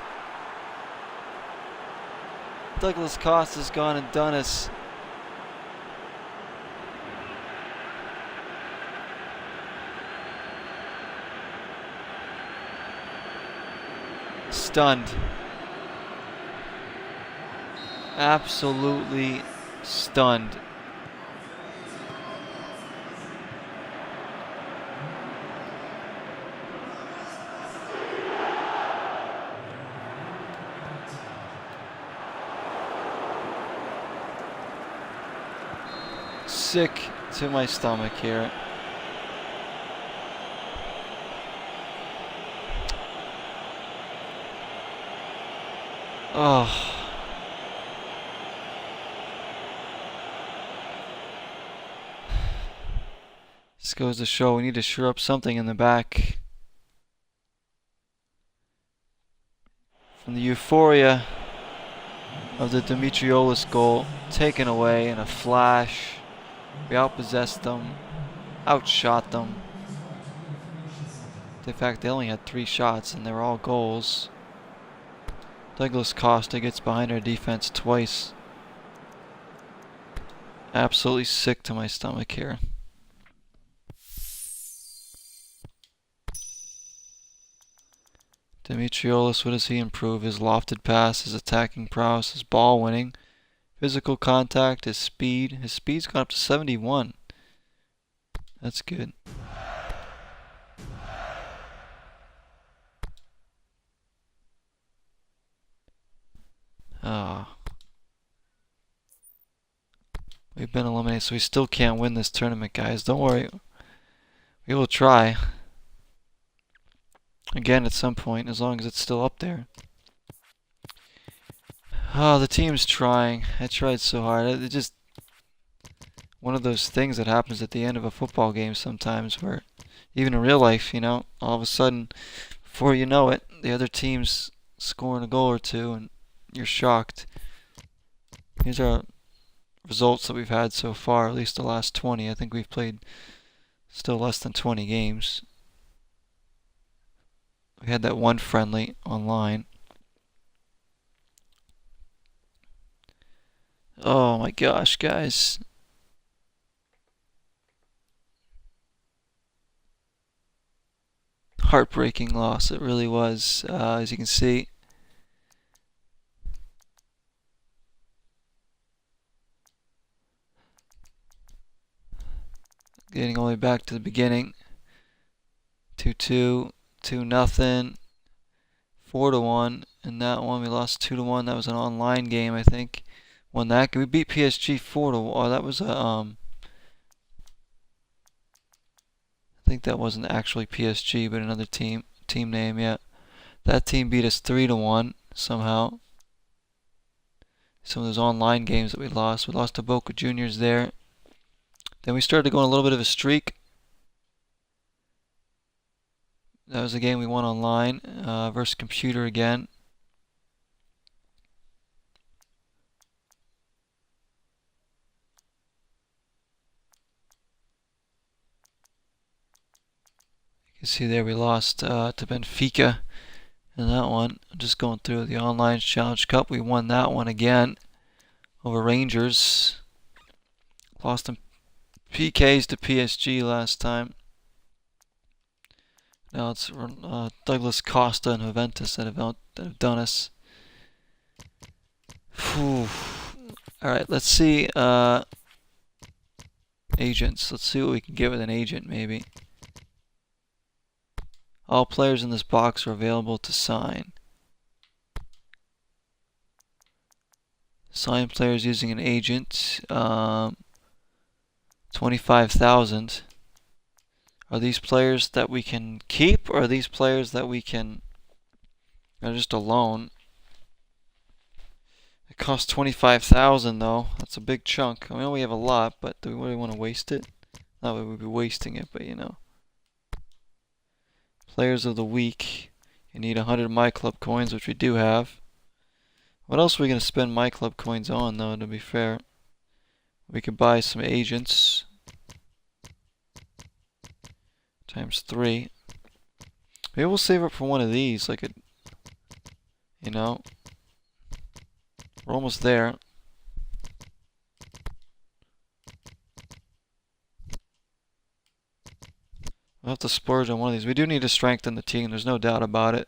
Douglas Costa's gone and done us. Stunned. Absolutely stunned. Sick to my stomach here. Oh. This goes to show we need to shore up something in the back. From the euphoria of the Dimitriolis goal taken away in a flash. We outpossessed them, outshot them. In fact, they only had 3 shots and they were all goals. Douglas Costa gets behind our defense twice. Absolutely sick to my stomach here. Dimitriolis, what does he improve? His lofted pass, his attacking prowess, his ball winning, physical contact, his speed. His speed's gone up to 71. That's good. We've been eliminated, so we still can't win this tournament, guys. Don't worry. We will try. Again, at some point, as long as it's still up there. Oh, the team's trying. I tried so hard. It just one of those things that happens at the end of a football game sometimes where even in real life, all of a sudden, before you know it, the other team's scoring a goal or two and you're shocked. These are results that we've had so far, at least the last 20. I think we've played still less than 20 games. We had that one friendly online. Oh my gosh, guys. Heartbreaking loss, it really was, as you can see. Getting all the way back to the beginning. 2-2, 2-0, 4-1. In that one, we lost 2-1. That was an online game, I think. Won that. We beat PSG 4-1. Oh, that was a I think that wasn't actually PSG, but another team name. Yeah, that team beat us 3-1 somehow. Some of those online games that we lost. We lost to Boca Juniors there. Then we started to go on a little bit of a streak. That was a game we won online versus Computer again. You can see there we lost to Benfica in that one. I'm just going through the Online Challenge Cup. We won that one again over Rangers. Lost in PKs to PSG last time. Now it's Douglas Costa and Juventus that have done us. Whew. Alright, let's see agents. Let's see what we can get with an agent, maybe. All players in this box are available to sign. Sign players using an agent. 25,000. Are these players that we can keep, or are these players that we can just a loan? It costs 25,000 though. That's a big chunk. I know we have a lot, but do we really want to waste it? Not that we'd be wasting it, but Players of the week. You need 100 MYclub coins, which we do have. What else are we going to spend MYclub coins on, though, to be fair? We could buy some agents. Times 3. Maybe we'll save up for one of these, like we're almost there. We'll have to splurge on one of these. We do need to strengthen the team, there's no doubt about it.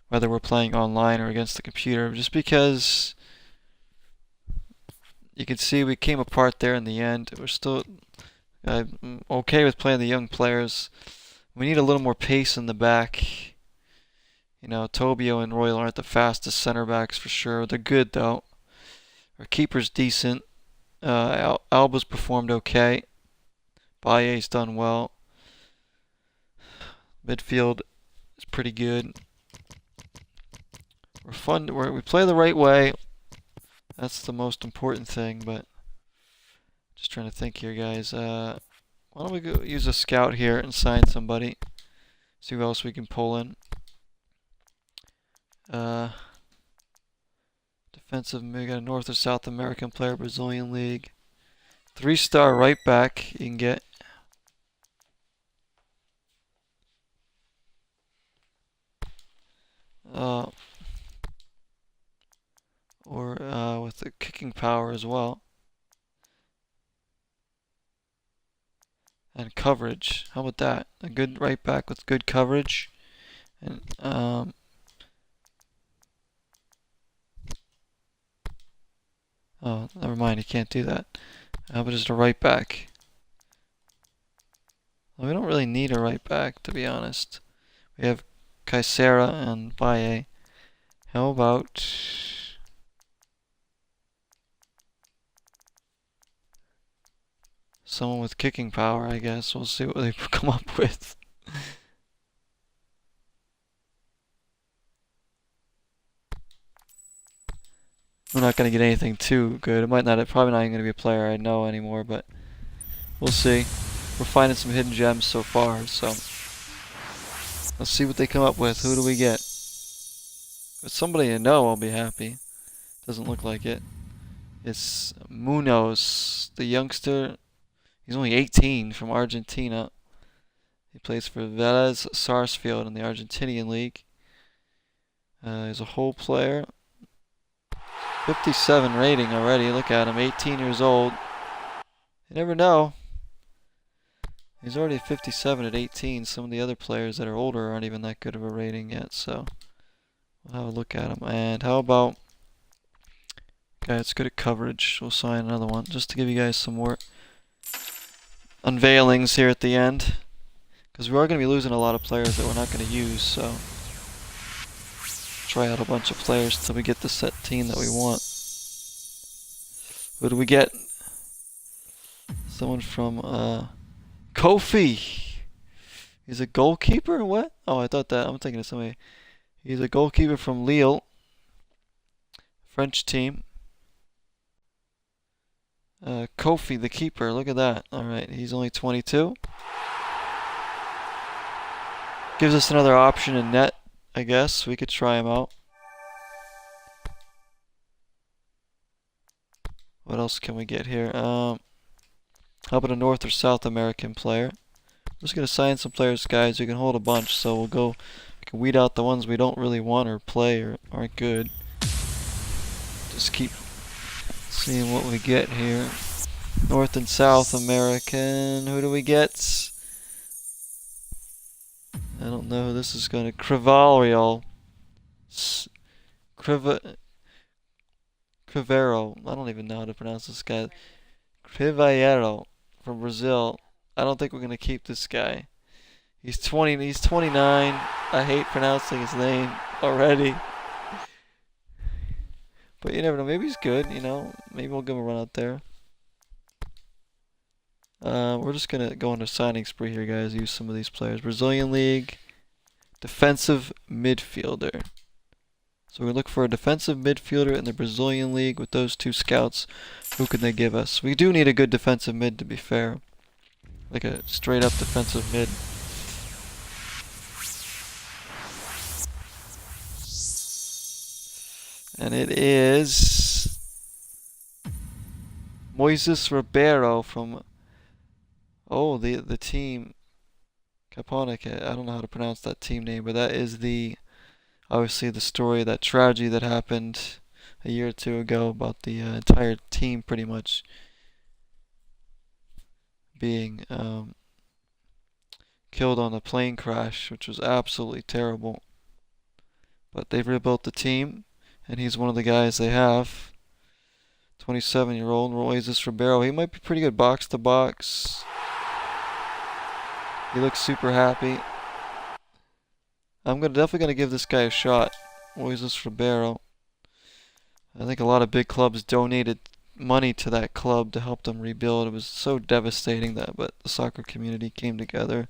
Whether we're playing online or against the computer, just because you can see we came apart there in the end. We're still okay with playing the young players. We need a little more pace in the back. Tobio and Royal aren't the fastest center backs for sure. They're good though. Our keeper's decent. Alba's performed okay. Baye's done well. Midfield is pretty good. We're fun. We play the right way. That's the most important thing. But just trying to think here, guys. Why don't we go use a scout here and sign somebody? See who else we can pull in. Defensive. We got a North or South American player, Brazilian league. 3-star right back you can get. Or with the kicking power as well. And coverage. How about that? A good right back with good coverage. And oh, never mind, you can't do that. How about just a right back? Well, we don't really need a right back, to be honest. We have Kaysera and Baye. How about someone with kicking power, I guess. We'll see what they come up with. We're not going to get anything too good. It might not, probably not even going to be a player I know anymore, but we'll see. We're finding some hidden gems so far, so let's see what they come up with. Who do we get? If somebody I know, I'll be happy. Doesn't look like it. It's Munoz, the youngster. He's only 18 from Argentina. He plays for Vélez Sarsfield in the Argentinian league. He's a whole player. 57 rating already. Look at him, 18 years old. You never know. He's already 57 at 18. Some of the other players that are older aren't even that good of a rating yet, so we'll have a look at him. And how about guy that's good at coverage? We'll sign another one just to give you guys some more unveilings here at the end, because we are going to be losing a lot of players that we're not going to use, so try out a bunch of players until we get the set team that we want. Who do we get? Someone from Kofi. He's a goalkeeper? What? Oh, I thought that. I'm thinking of somebody. He's a goalkeeper from Lille, French team. Kofi, the keeper. Look at that. Alright, he's only 22. Gives us another option in net, I guess. We could try him out. What else can we get here? How about a North or South American player? I'm just going to sign some players, guys. You can hold a bunch, so we'll go. We can weed out the ones we don't really want or play or aren't good. Just keep seeing what we get here. North and South American. Who do we get? I don't know who this is going to. Crivariol. Crivero. I don't even know how to pronounce this guy. Crivariero from Brazil. I don't think we're going to keep this guy. He's 20. He's 29. I hate pronouncing his name already. But you never know. Maybe he's good, you know. Maybe we'll give him a run out there. We're just going to go on a signing spree here, guys. Use some of these players. Brazilian League. Defensive midfielder. So we look for a defensive midfielder in the Brazilian League with those two scouts. Who can they give us? We do need a good defensive mid, to be fair. Like a straight up defensive mid. And it is Moises Ribeiro from the team Caponica. I don't know how to pronounce that team name, but that is obviously the story, that tragedy that happened a year or two ago about the entire team pretty much being killed on a plane crash, which was absolutely terrible. But they've rebuilt the team, and he's one of the guys they have. 27-year-old Moises Ribeiro. He might be pretty good box to box. He looks super happy. I'm definitely gonna give this guy a shot. Moises Ribeiro. I think a lot of big clubs donated money to that club to help them rebuild. It was so devastating but the soccer community came together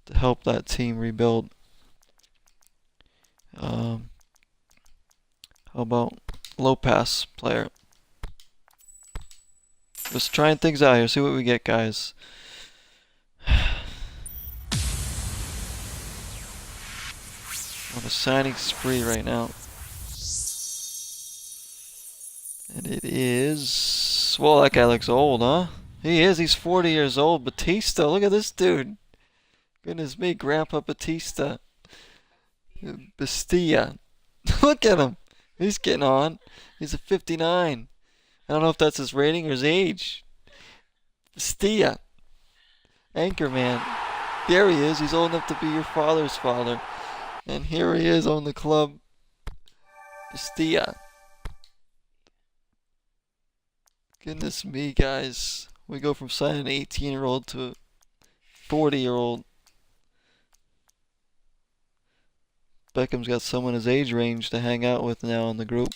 to help that team rebuild. How about low pass player? Just trying things out here. See what we get, guys. On a signing spree right now. And it is... Well, that guy looks old, huh? He is. He's 40 years old. Batista. Look at this dude. Goodness me. Grandpa Batista. Bastia. Look at him. He's getting on. He's a 59. I don't know if that's his rating or his age. Bastia. Anchorman. There he is. He's old enough to be your father's father. And here he is on the club. Bastia. Goodness me, guys. We go from signing an 18-year-old to a 40-year-old. Beckham's got someone his age range to hang out with now in the group.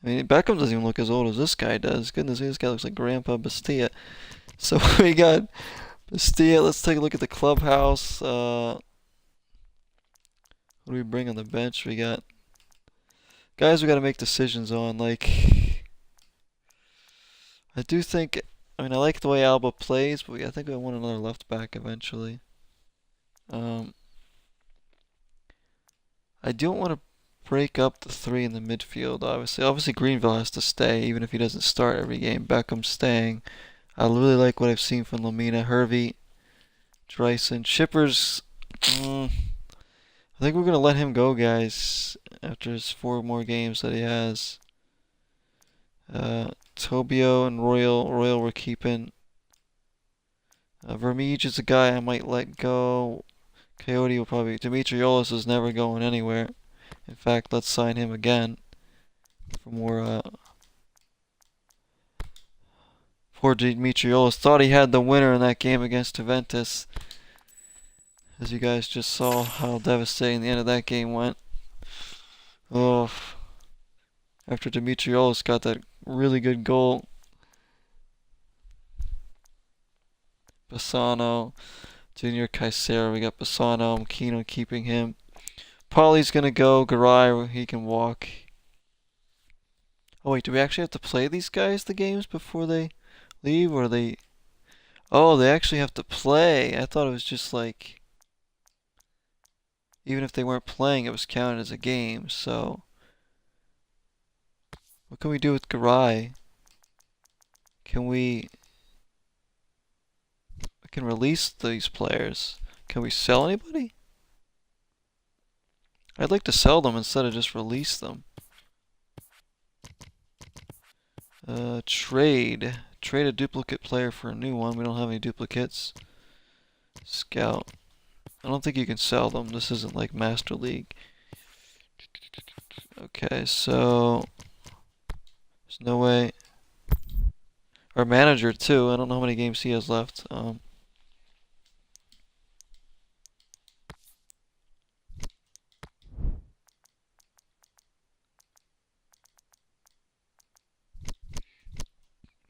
I mean, Beckham doesn't even look as old as this guy does. Goodness me, this guy looks like Grandpa Bastia. So we got Bastia. Let's take a look at the clubhouse. What do we bring on the bench? We got guys we got to make decisions on. Like, I do think, I mean, I like the way Alba plays, but I think we want another left back eventually. I don't want to break up the three in the midfield, obviously. Obviously, Greenville has to stay, even if he doesn't start every game. Beckham's staying. I really like what I've seen from Lamina, Hervey, Dreisen. Shippers, I think we're going to let him go, guys, after his 4 more games that he has. Tobio and Royal we're keeping. Vermeege is a guy I might let go. Coyote will probably... Dimitriolis is never going anywhere. In fact, let's sign him again for more... Poor Dimitriolis thought he had the winner in that game against Juventus. As you guys just saw how devastating the end of that game went. Oh, after Dimitriolis got that really good goal. Bassano, Junior Caicero, we got Bassano, I'm keen on keeping him. Pauly's gonna go, Garay, he can walk. Oh wait, do we actually have to play these guys the games before they leave, or they... Oh, they actually have to play. I thought it was just like... Even if they weren't playing, it was counted as a game, so... What can we do with Garay? Can we... I can release these players. Can we sell anybody? I'd like to sell them instead of just release them. Trade. Trade a duplicate player for a new one. We don't have any duplicates. Scout. I don't think you can sell them. This isn't like Master League. Okay, so... There's no way... Our manager, too. I don't know how many games he has left.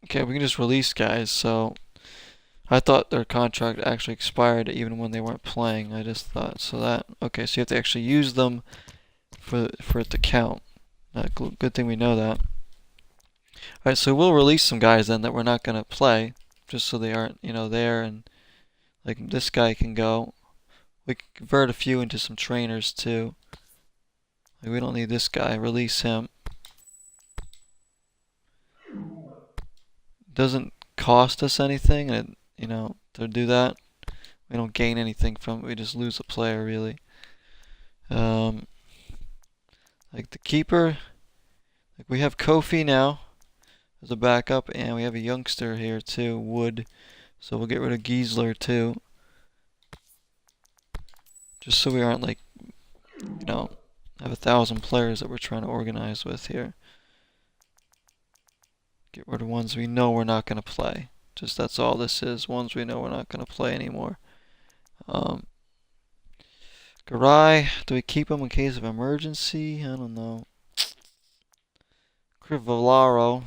Okay, we can just release guys, so... I thought their contract actually expired even when they weren't playing. I just thought, so that... Okay, so you have to actually use them for it to count. Good thing we know that. Alright, so we'll release some guys then that we're not going to play, just so they aren't, you know, there, and like this guy can go. We can convert a few into some trainers too. Like, we don't need this guy, release him. Doesn't cost us anything, and you know, to do that. We don't gain anything from it, we just lose a player really. Like the keeper, like we have Kofi now as a backup, and we have a youngster here too, Wood. So we'll get rid of Giesler too. Just so we aren't like, you know, have 1,000 players that we're trying to organize with here. Get rid of ones we know we're not going to play. Just that's all this is, ones we know we're not going to play anymore. Garay, do we keep him in case of emergency? I don't know. Crivellaro,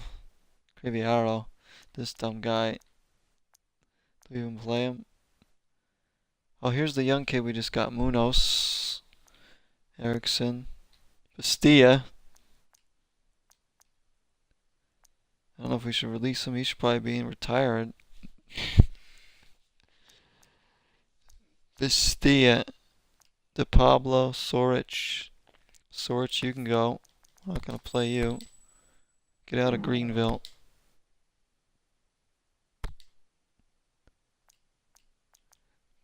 this dumb guy. Do we even play him? Oh, here's the young kid we just got, Munoz, Erickson, Bastia. I don't know if we should release him. He should probably be retired. Bastia, De Pablo, Soric. Soric, you can go. I'm not gonna play you. Get out of Greenville.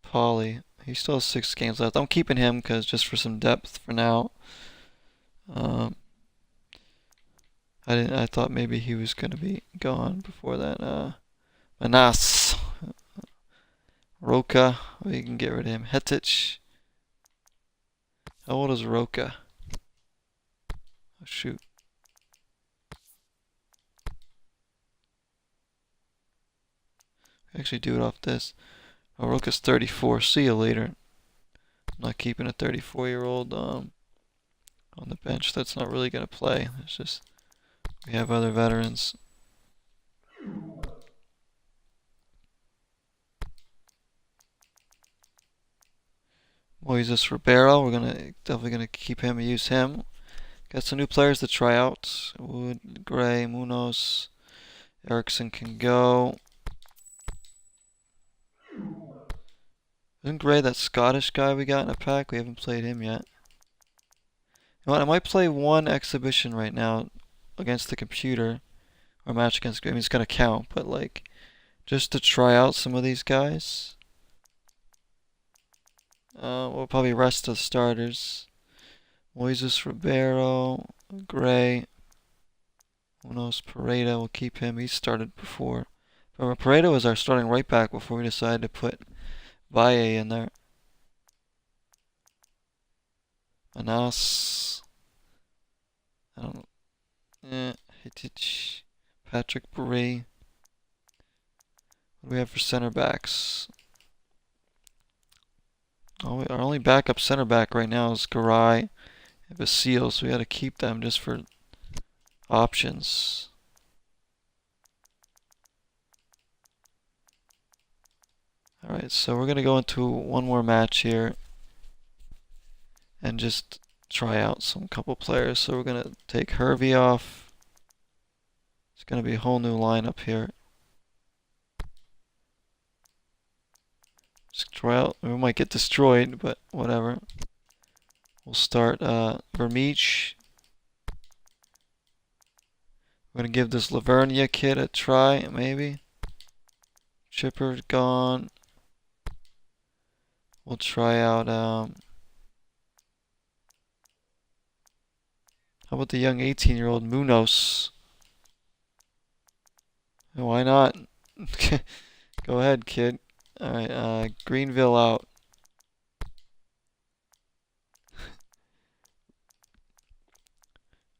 Pauly. He still has 6 games left. I'm keeping him because just for some depth for now. I thought maybe he was gonna be gone before that. Manas. Roca. We can get rid of him. Hetic. How old is Roca? Oh, shoot. Actually do it off this. Oh, Roca's 34. See you later. I'm not keeping a 34-year-old on the bench. That's not really gonna play. It's just we have other veterans. Moises Ribeiro, we're definitely gonna keep him and use him. Got some new players to try out. Wood, Gray, Munoz, Erickson can go. Isn't Gray that Scottish guy we got in a pack? We haven't played him yet. You know what? I might play one exhibition right now against the computer. Or match against, I mean, it's gonna count, but like, just to try out some of these guys. We'll probably rest the starters. Moises Ribeiro, Gray, Munoz Pereira, we'll keep him. He started before. Remember, Pereira was our starting right back before we decided to put Valle in there. Manas. I don't know. Hitich. Patrick Bure. What do we have for center backs? Oh, our only backup center back right now is Garay and Basile, so we gotta keep them just for options. Alright, so we're gonna go into one more match here and just try out some couple players. So we're gonna take Hervey off. It's gonna be a whole new lineup here. Just try out. We might get destroyed, but whatever. We'll start Vermeech. We're gonna give this Lavernia kid a try, maybe. Chipper gone. We'll try out how about the young 18-year-old Munoz? Why not? Go ahead, kid. Alright, Greenville out.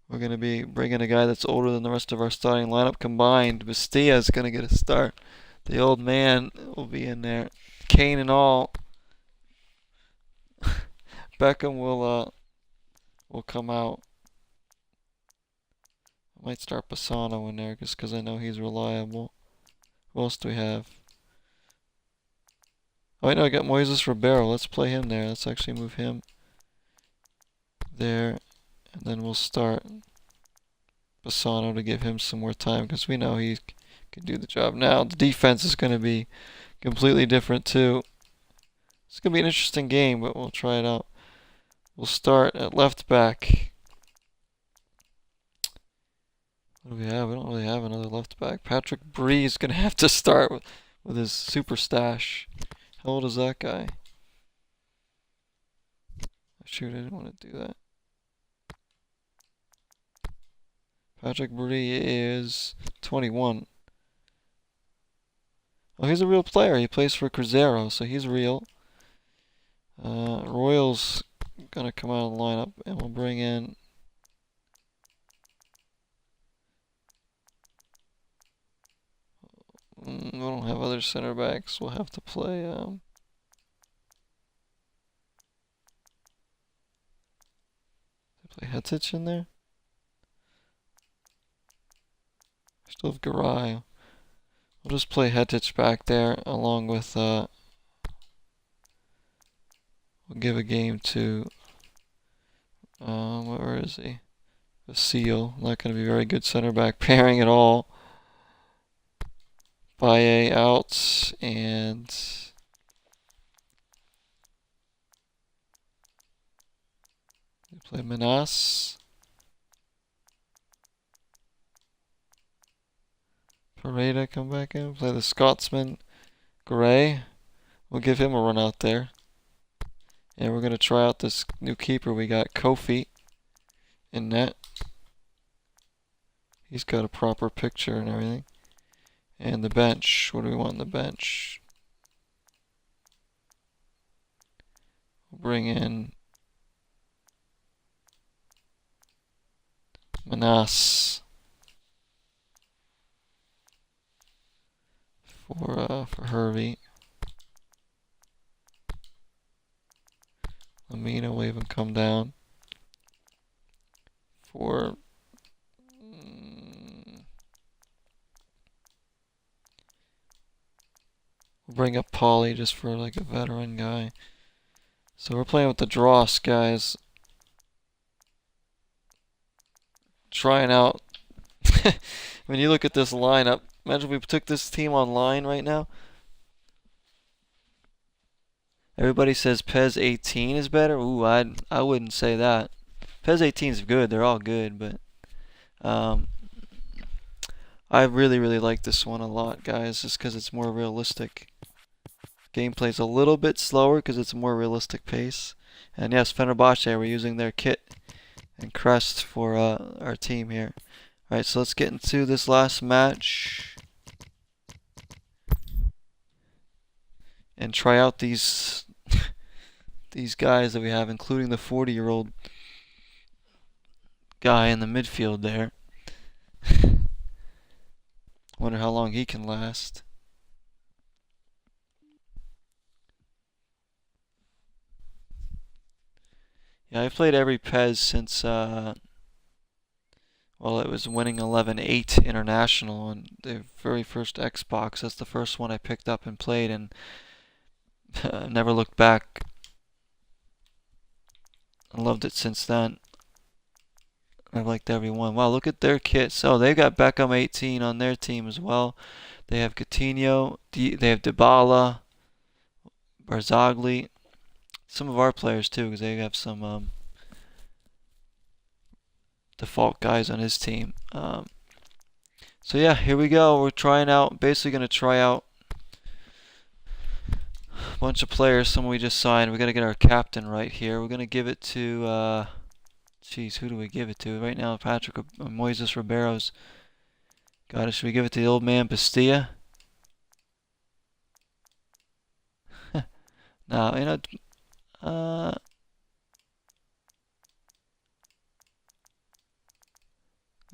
We're going to be bringing a guy that's older than the rest of our starting lineup combined. Bastia's going to get a start. The old man will be in there. Kane and all. Beckham will come out. I might start Bassano in there just because I know he's reliable. Who else do we have? Oh, I know I got Moises Ribeiro. Let's play him there. Let's actually move him there. And then we'll start Bassano to give him some more time because we know he can do the job. Now, the defense is going to be completely different too. It's going to be an interesting game, but we'll try it out. We'll start at left back. What do we have? We don't really have another left back. Patrick Bree is going to have to start with his super stash. How old is that guy? Shoot, I didn't want to do that. Patrick Bree is 21. Oh, he's a real player. He plays for Cruzeiro, so he's real. Royals gonna come out of the lineup, and we'll bring in we don't have other center backs. We'll have to play Hetich in there. Still have Garay. We'll just play Hetich back there along with we'll give a game to where is he? Basile. Not gonna be very good center back pairing at all. Baye out and we play Manas. Pereira come back in. Play the Scotsman Gray. We'll give him a run out there. And we're going to try out this new keeper we got, Kofi, in net. He's got a proper picture and everything. And the bench. What do we want in the bench? We'll bring in Manas for Hervey. Lamina will even come down for we'll bring up Pauly just for like a veteran guy. So we're playing with the Dross guys. trying out. When you look at this lineup, imagine if we took this team online right now. Everybody says PES 18 is better. Ooh, I wouldn't say that. PES 18 is good. They're all good, but I really like this one a lot, guys, just because it's more realistic. Gameplay's a little bit slower because it's a more realistic pace. And yes, Fenerbahce, we're using their kit and crest for our team here. Alright, so let's get into this last match and try out these these guys that we have, including the 40-year-old guy in the midfield there. Wonder how long he can last. Yeah, I've played every PES since well, it was Winning 11-8 International on the very first Xbox. That's the first one I picked up and played, and never looked back. I loved it since then. I've liked every one. Wow, look at their kits. Oh, they've got Beckham 18 on their team as well. They have Coutinho. They have Dybala, Barzagli. Some of our players too, because they have some default guys on his team. So yeah, here we go. We're trying out, basically going to try out a bunch of players. Some we just signed. We got to get our captain right here. We're going to give it to, geez, who do we give it to? Right now, Patrick Moises Ribeiro's got it. Should we give it to the old man Bastilla? No, you know,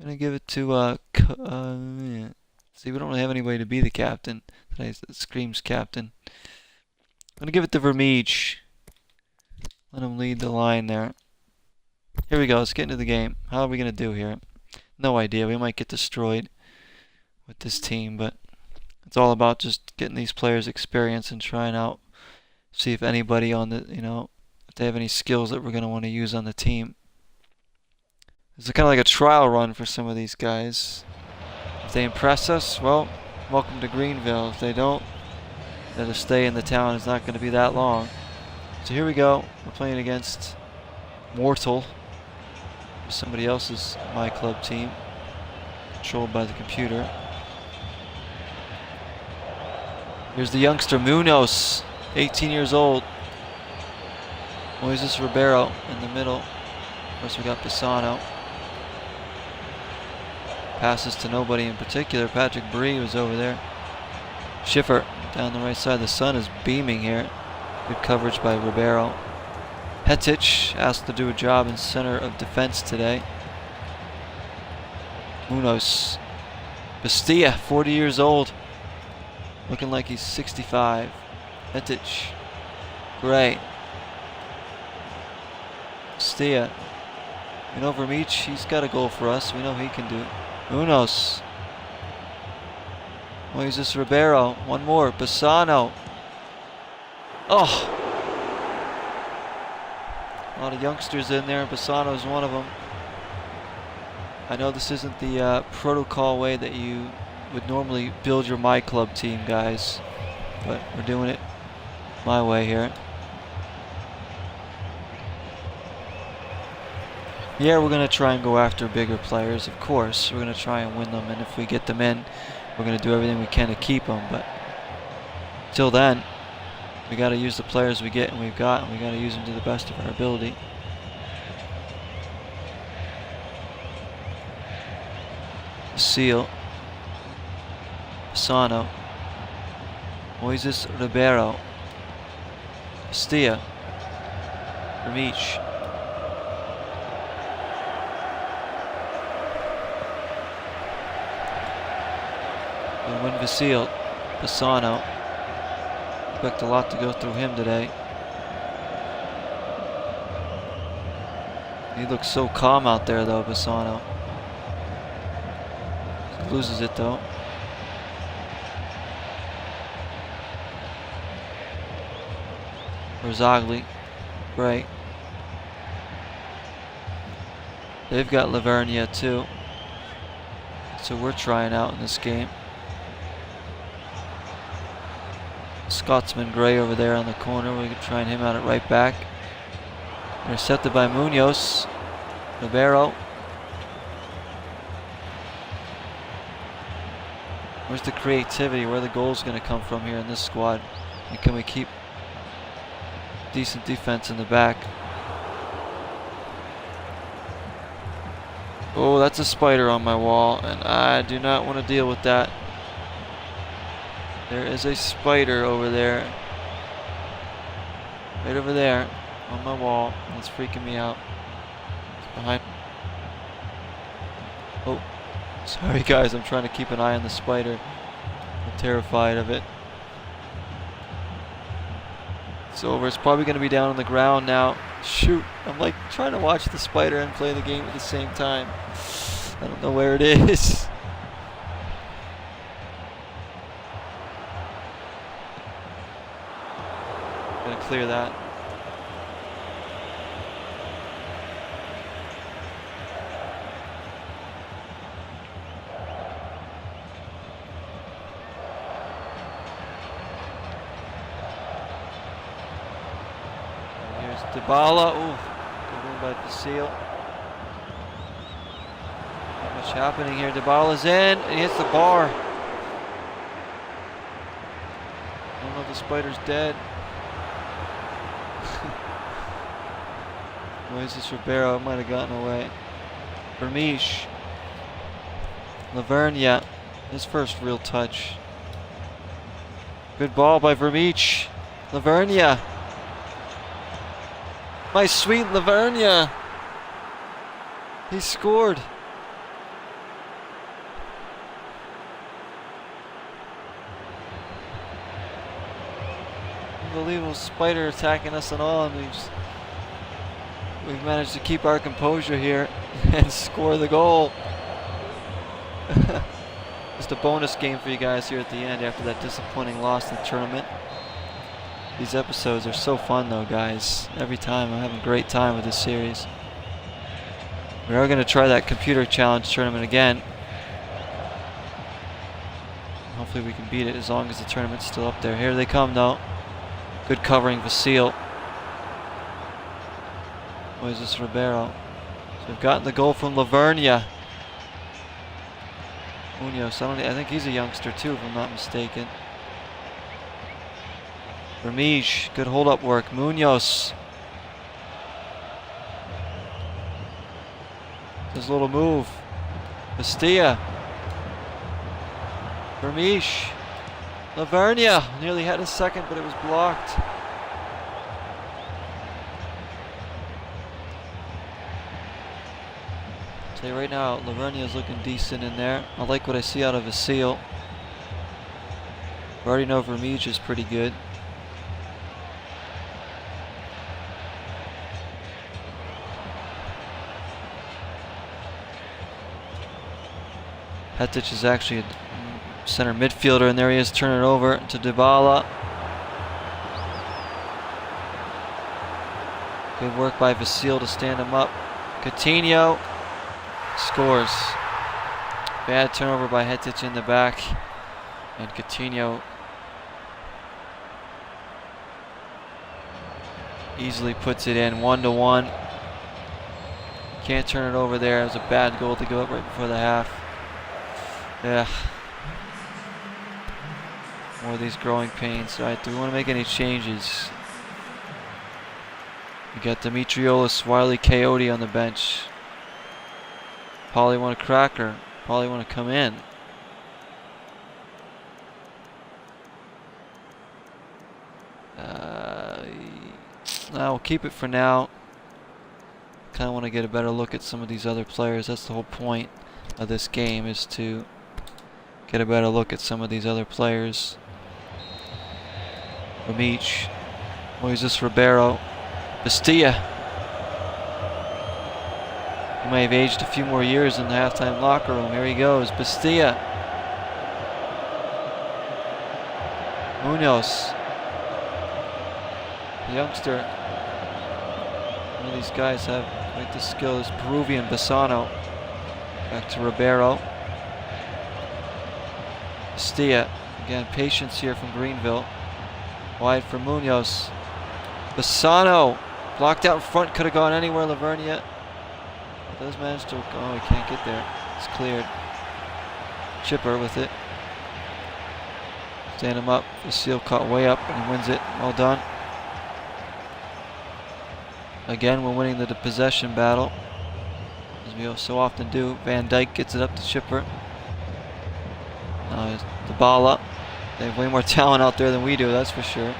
I'm gonna give it to yeah. See, we don't really have anybody to be the captain today. That screams captain. I'm gonna give it to Vermeij. Let him lead the line there. Here we go. Let's get into the game. How are we gonna do here? No idea. We might get destroyed with this team, but it's all about just getting these players experience and trying out, see if anybody on the, you know, if they have any skills that we're gonna want to use on the team. It's kind of like a trial run for some of these guys. If they impress us, well, welcome to Greenville. If they don't, then to stay in the town is not going to be that long. So here we go. We're playing against Mortal, somebody else's MYclub team, controlled by the computer. Here's the youngster Munoz, 18 years old. Moises Ribeiro in the middle. Of course, we got Pisano. Passes to nobody in particular. Patrick Brie was over there. Schiffer down the right side. The sun is beaming here. Good coverage by Ribeiro. Hetic asked to do a job in center of defense today. Munoz. Bastilla, 40 years old. Looking like he's 65. Hetic. Great. Bastilla. You know, Vermeij, he's got a goal for us. We know he can do it. Munoz. Moises Ribeiro. One more. Pisano. Oh! A lot of youngsters in there, and Pisano is one of them. I know this isn't the protocol way that you would normally build your MYclub team, guys, but we're doing it my way here. Yeah, we're going to try and go after bigger players, of course. We're going to try and win them, and if we get them in, we're going to do everything we can to keep them. But till then, we got to use the players we get and we've got, and we got to use them to the best of our ability. Seal. Pisano. Moises Ribeiro. Bastilla. Vermeij. Win Vasil. Pisano. Expect a lot to go through him today. He looks so calm out there though, Pisano. He loses it though. Barzagli. Great. They've got Lavernia too. So we're trying out in this game. Scotsman Gray over there on the corner. We can try him out at right back. Intercepted by Munoz. Ribeiro. Where's the creativity? Where are the goals going to come from here in this squad? And can we keep decent defense in the back? Oh, that's a spider on my wall, and I do not want to deal with that. There is a spider over there. Right over there on my wall. It's freaking me out. It's behind. Oh, sorry guys, I'm trying to keep an eye on the spider. I'm terrified of it. It's over. It's probably going to be down on the ground now. Shoot, I'm like trying to watch the spider and play the game at the same time. I don't know where it is. Gonna clear that. Here's Dybala. Ooh, good win by Basile. Not much happening here. Dybala's in. And he hits the bar. I don't know if the spider's dead. Moises Ribeiro might have gotten away. Vermeesh. Lavernia. His first real touch. Good ball by Vermeesh. Lavernia. My sweet Lavernia. He scored. Unbelievable spider attacking us and all, and we've managed to keep our composure here and score the goal. Just a bonus game for you guys here at the end after that disappointing loss in the tournament. These episodes are so fun though, guys. Every time I'm having a great time with this series. We are going to try that computer challenge tournament again. Hopefully we can beat it as long as the tournament's still up there. Here they come though. Good covering, Vasile. Moises Ribeiro. So we've gotten the goal from Lavernia. Munoz, I think he's a youngster too, if I'm not mistaken. Vermeesh, good hold-up work. Munoz. His little move. Bastia. Vermeesh. Lavernia nearly had a second, but it was blocked. I'll tell you right now, Lavernia's looking decent in there. I like what I see out of Vasile. We already know Vermeesh is pretty good. Hetic is actually a center midfielder, and there he is, turning it over to Dybala. Good work by Vasile to stand him up. Coutinho scores. Bad turnover by Hetic in the back, and Coutinho easily puts it in. 1-1. Can't turn it over there. It was a bad goal to go up right before the half. Yeah. More of these growing pains. Alright, do we want to make any changes? We got Dimitriolis, Wiley Coyote on the bench. Paulie want a cracker. Paulie want to come in. Now we'll keep it for now. Kind of want to get a better look at some of these other players. That's the whole point of this game, is to get a better look at some of these other players. Vermeesh, Moises Ribeiro, Bastia. He may have aged a few more years in the halftime locker room. Here he goes, Bastia. Munoz, the youngster. One of these guys have quite the skill. This Peruvian Bassano. Back to Ribeiro. Bastia. Again, patience here from Greenville. Wide for Munoz. Bassano. Blocked out in front. Could have gone anywhere. Lavernia does manage to... Oh, he can't get there. It's cleared. Chipper with it. Stand him up. Vasile caught way up and he wins it. Well done. Again, we're winning the possession battle, as we so often do. Van Dyke gets it up to Chipper. The ball up. They have way more talent out there than we do, that's for sure.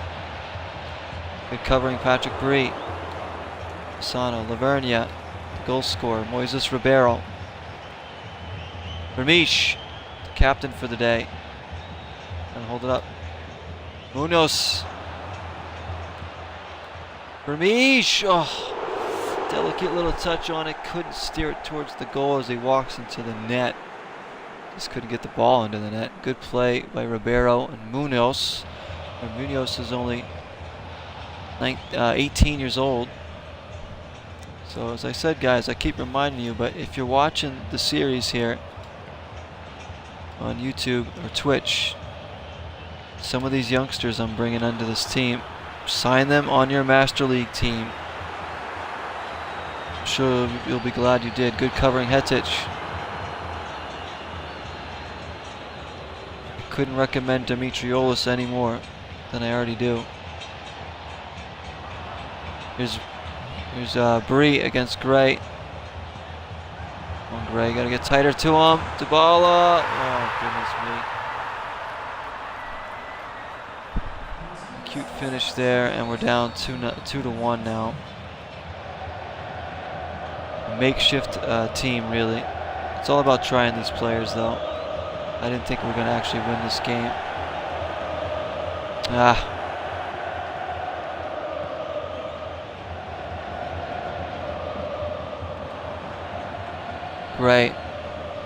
Good covering, Patrick Bree. Bassano, Lavernia, the goal scorer, Moises Ribeiro. Vermeesh, the captain for the day. And hold it up. Munoz. Vermeesh! Oh, delicate little touch on it. Couldn't steer it towards the goal as he walks into the net. Just couldn't get the ball into the net. Good play by Ribeiro and Munoz. And Munoz is only 18 years old. So as I said, guys, I keep reminding you, but if you're watching the series here on YouTube or Twitch, some of these youngsters I'm bringing onto this team, sign them on your Master League team. I'm sure you'll be glad you did. Good covering, Hetich. Couldn't recommend Dimitriolis any more than I already do. Here's Bree against Gray. Come on, Gray, gotta get tighter to him. Dybala. Oh, goodness me. Cute finish there, and we're down 2-1 now. A makeshift team, really. It's all about trying these players, though. I didn't think we were going to actually win this game. Great.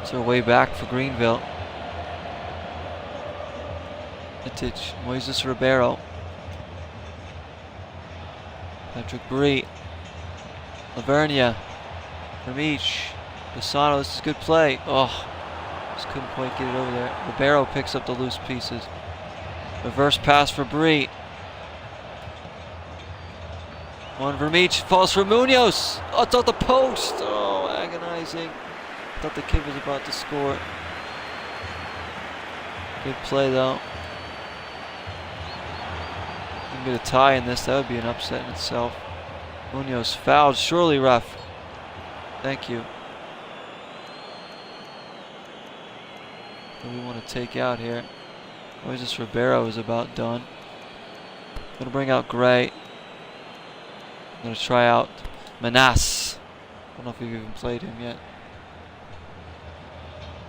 So we're way back for Greenville. Hetich, Moises Ribeiro. Patrick Bree. Lavernia. Vermeesh. Bassano, this is good play. Oh. Just couldn't quite get it over there. Ribeiro picks up the loose pieces. Reverse pass for Bree. On Vermeesh, falls for Munoz. Oh, it's off the post. Oh, agonizing. Thought the kid was about to score. Good play though. You can get a tie in this. That would be an upset in itself. Munoz fouled. Surely ref. Thank you. What do we want to take out here? Moises Ribeiro is about done. Gonna bring out Gray. I'm gonna try out Manas. Don't know if we've even played him yet.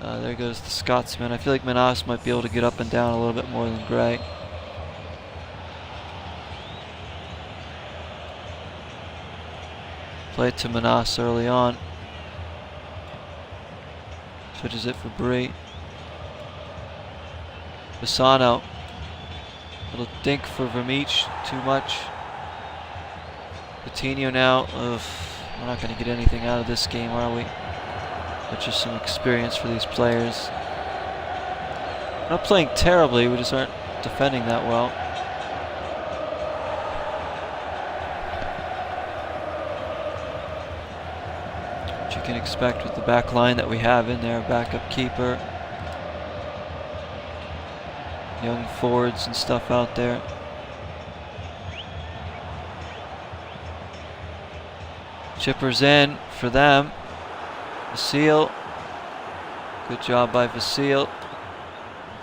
There goes the Scotsman. I feel like Manas might be able to get up and down a little bit more than Gray. Play it to Manas early on. Switches it for Bree. Bassano. Little dink for Vermeesh. Too much. Coutinho now. Ugh, we're not going to get anything out of this game, are we? But just some experience for these players. We're not playing terribly. We just aren't defending that well. What you can expect with the back line that we have in there. Backup keeper. Young forwards and stuff out there. Chippers in for them. Vasile. Good job by Vasile.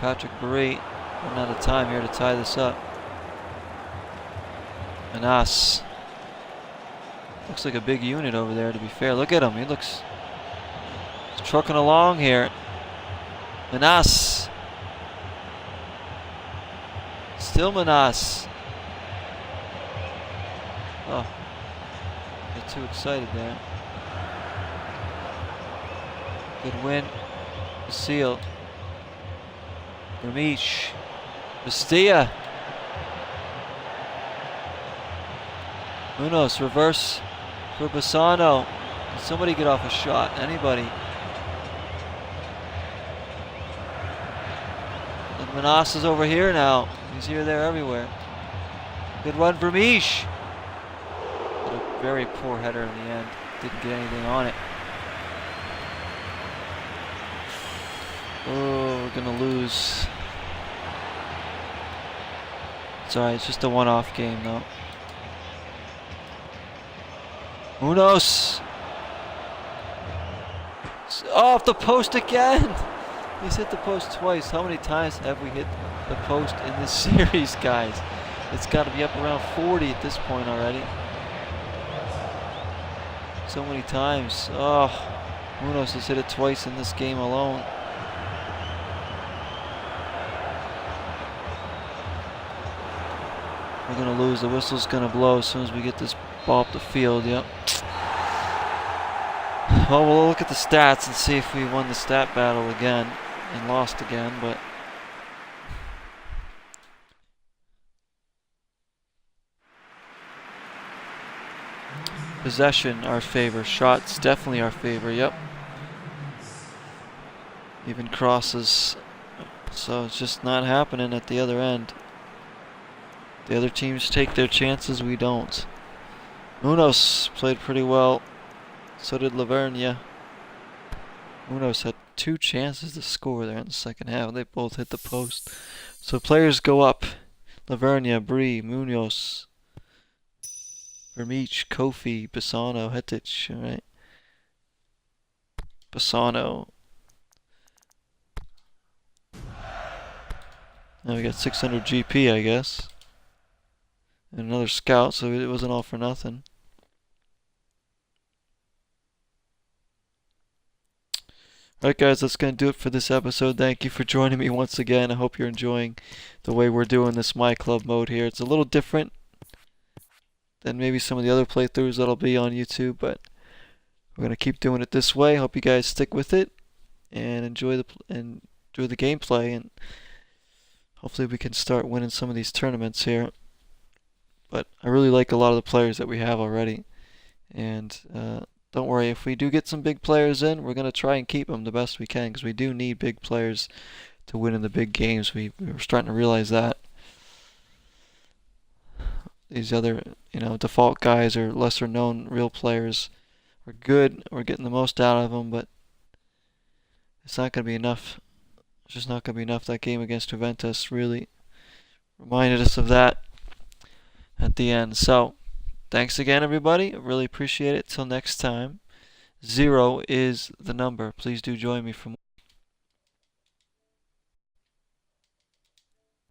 Patrick Bree. Running out of time here to tie this up. Manas. Looks like a big unit over there, to be fair. Look at him. He's trucking along here. Manas. Still Manas. Oh. Get too excited there. Good win. Vasile. Vermeesh. Bastia. Munoz, reverse for Bassano. Can somebody get off a shot? Anybody? Manas's over here now. He's here, there, everywhere. Good run for Mish. But a very poor header in the end. Didn't get anything on it. Oh, we're gonna lose. It's alright, it's just a one-off game though. Munoz! Off the post again! He's hit the post twice. How many times have we hit the post in this series, guys? It's got to be up around 40 at this point already. So many times. Oh, Munoz has hit it twice in this game alone. We're going to lose. The whistle's going to blow as soon as we get this ball up the field. Yep. Well, we'll look at the stats and see if we won the stat battle again and lost again, but possession our favor, shots definitely our favor. Yep. Even crosses, so it's just not happening at the other end. The other teams take their chances, we don't. Munoz played pretty well. So did Lavernia. Munoz had 2 chances to score there in the second half. They both hit the post. So players go up. Lavernia, Bree, Munoz, Vermeech, Kofi, Bassano, Hetic. Alright. Bassano. Now we got 600 GP, I guess. And another scout, so it wasn't all for nothing. Alright guys, that's going to do it for this episode. Thank you for joining me once again. I hope you're enjoying the way we're doing this MYclub mode here. It's a little different than maybe some of the other playthroughs that'll be on YouTube, but we're going to keep doing it this way. Hope you guys stick with it and enjoy the gameplay, and hopefully we can start winning some of these tournaments here. But I really like a lot of the players that we have already, and don't worry, if we do get some big players in, we're going to try and keep them the best we can, because we do need big players to win in the big games. We're starting to realize that. These other, default guys or lesser known real players are good. We're getting the most out of them, but it's not going to be enough. It's just not going to be enough. That game against Juventus really reminded us of that at the end. So, thanks again, everybody. I really appreciate it. Till next time. 0 is the number. Please do join me for more.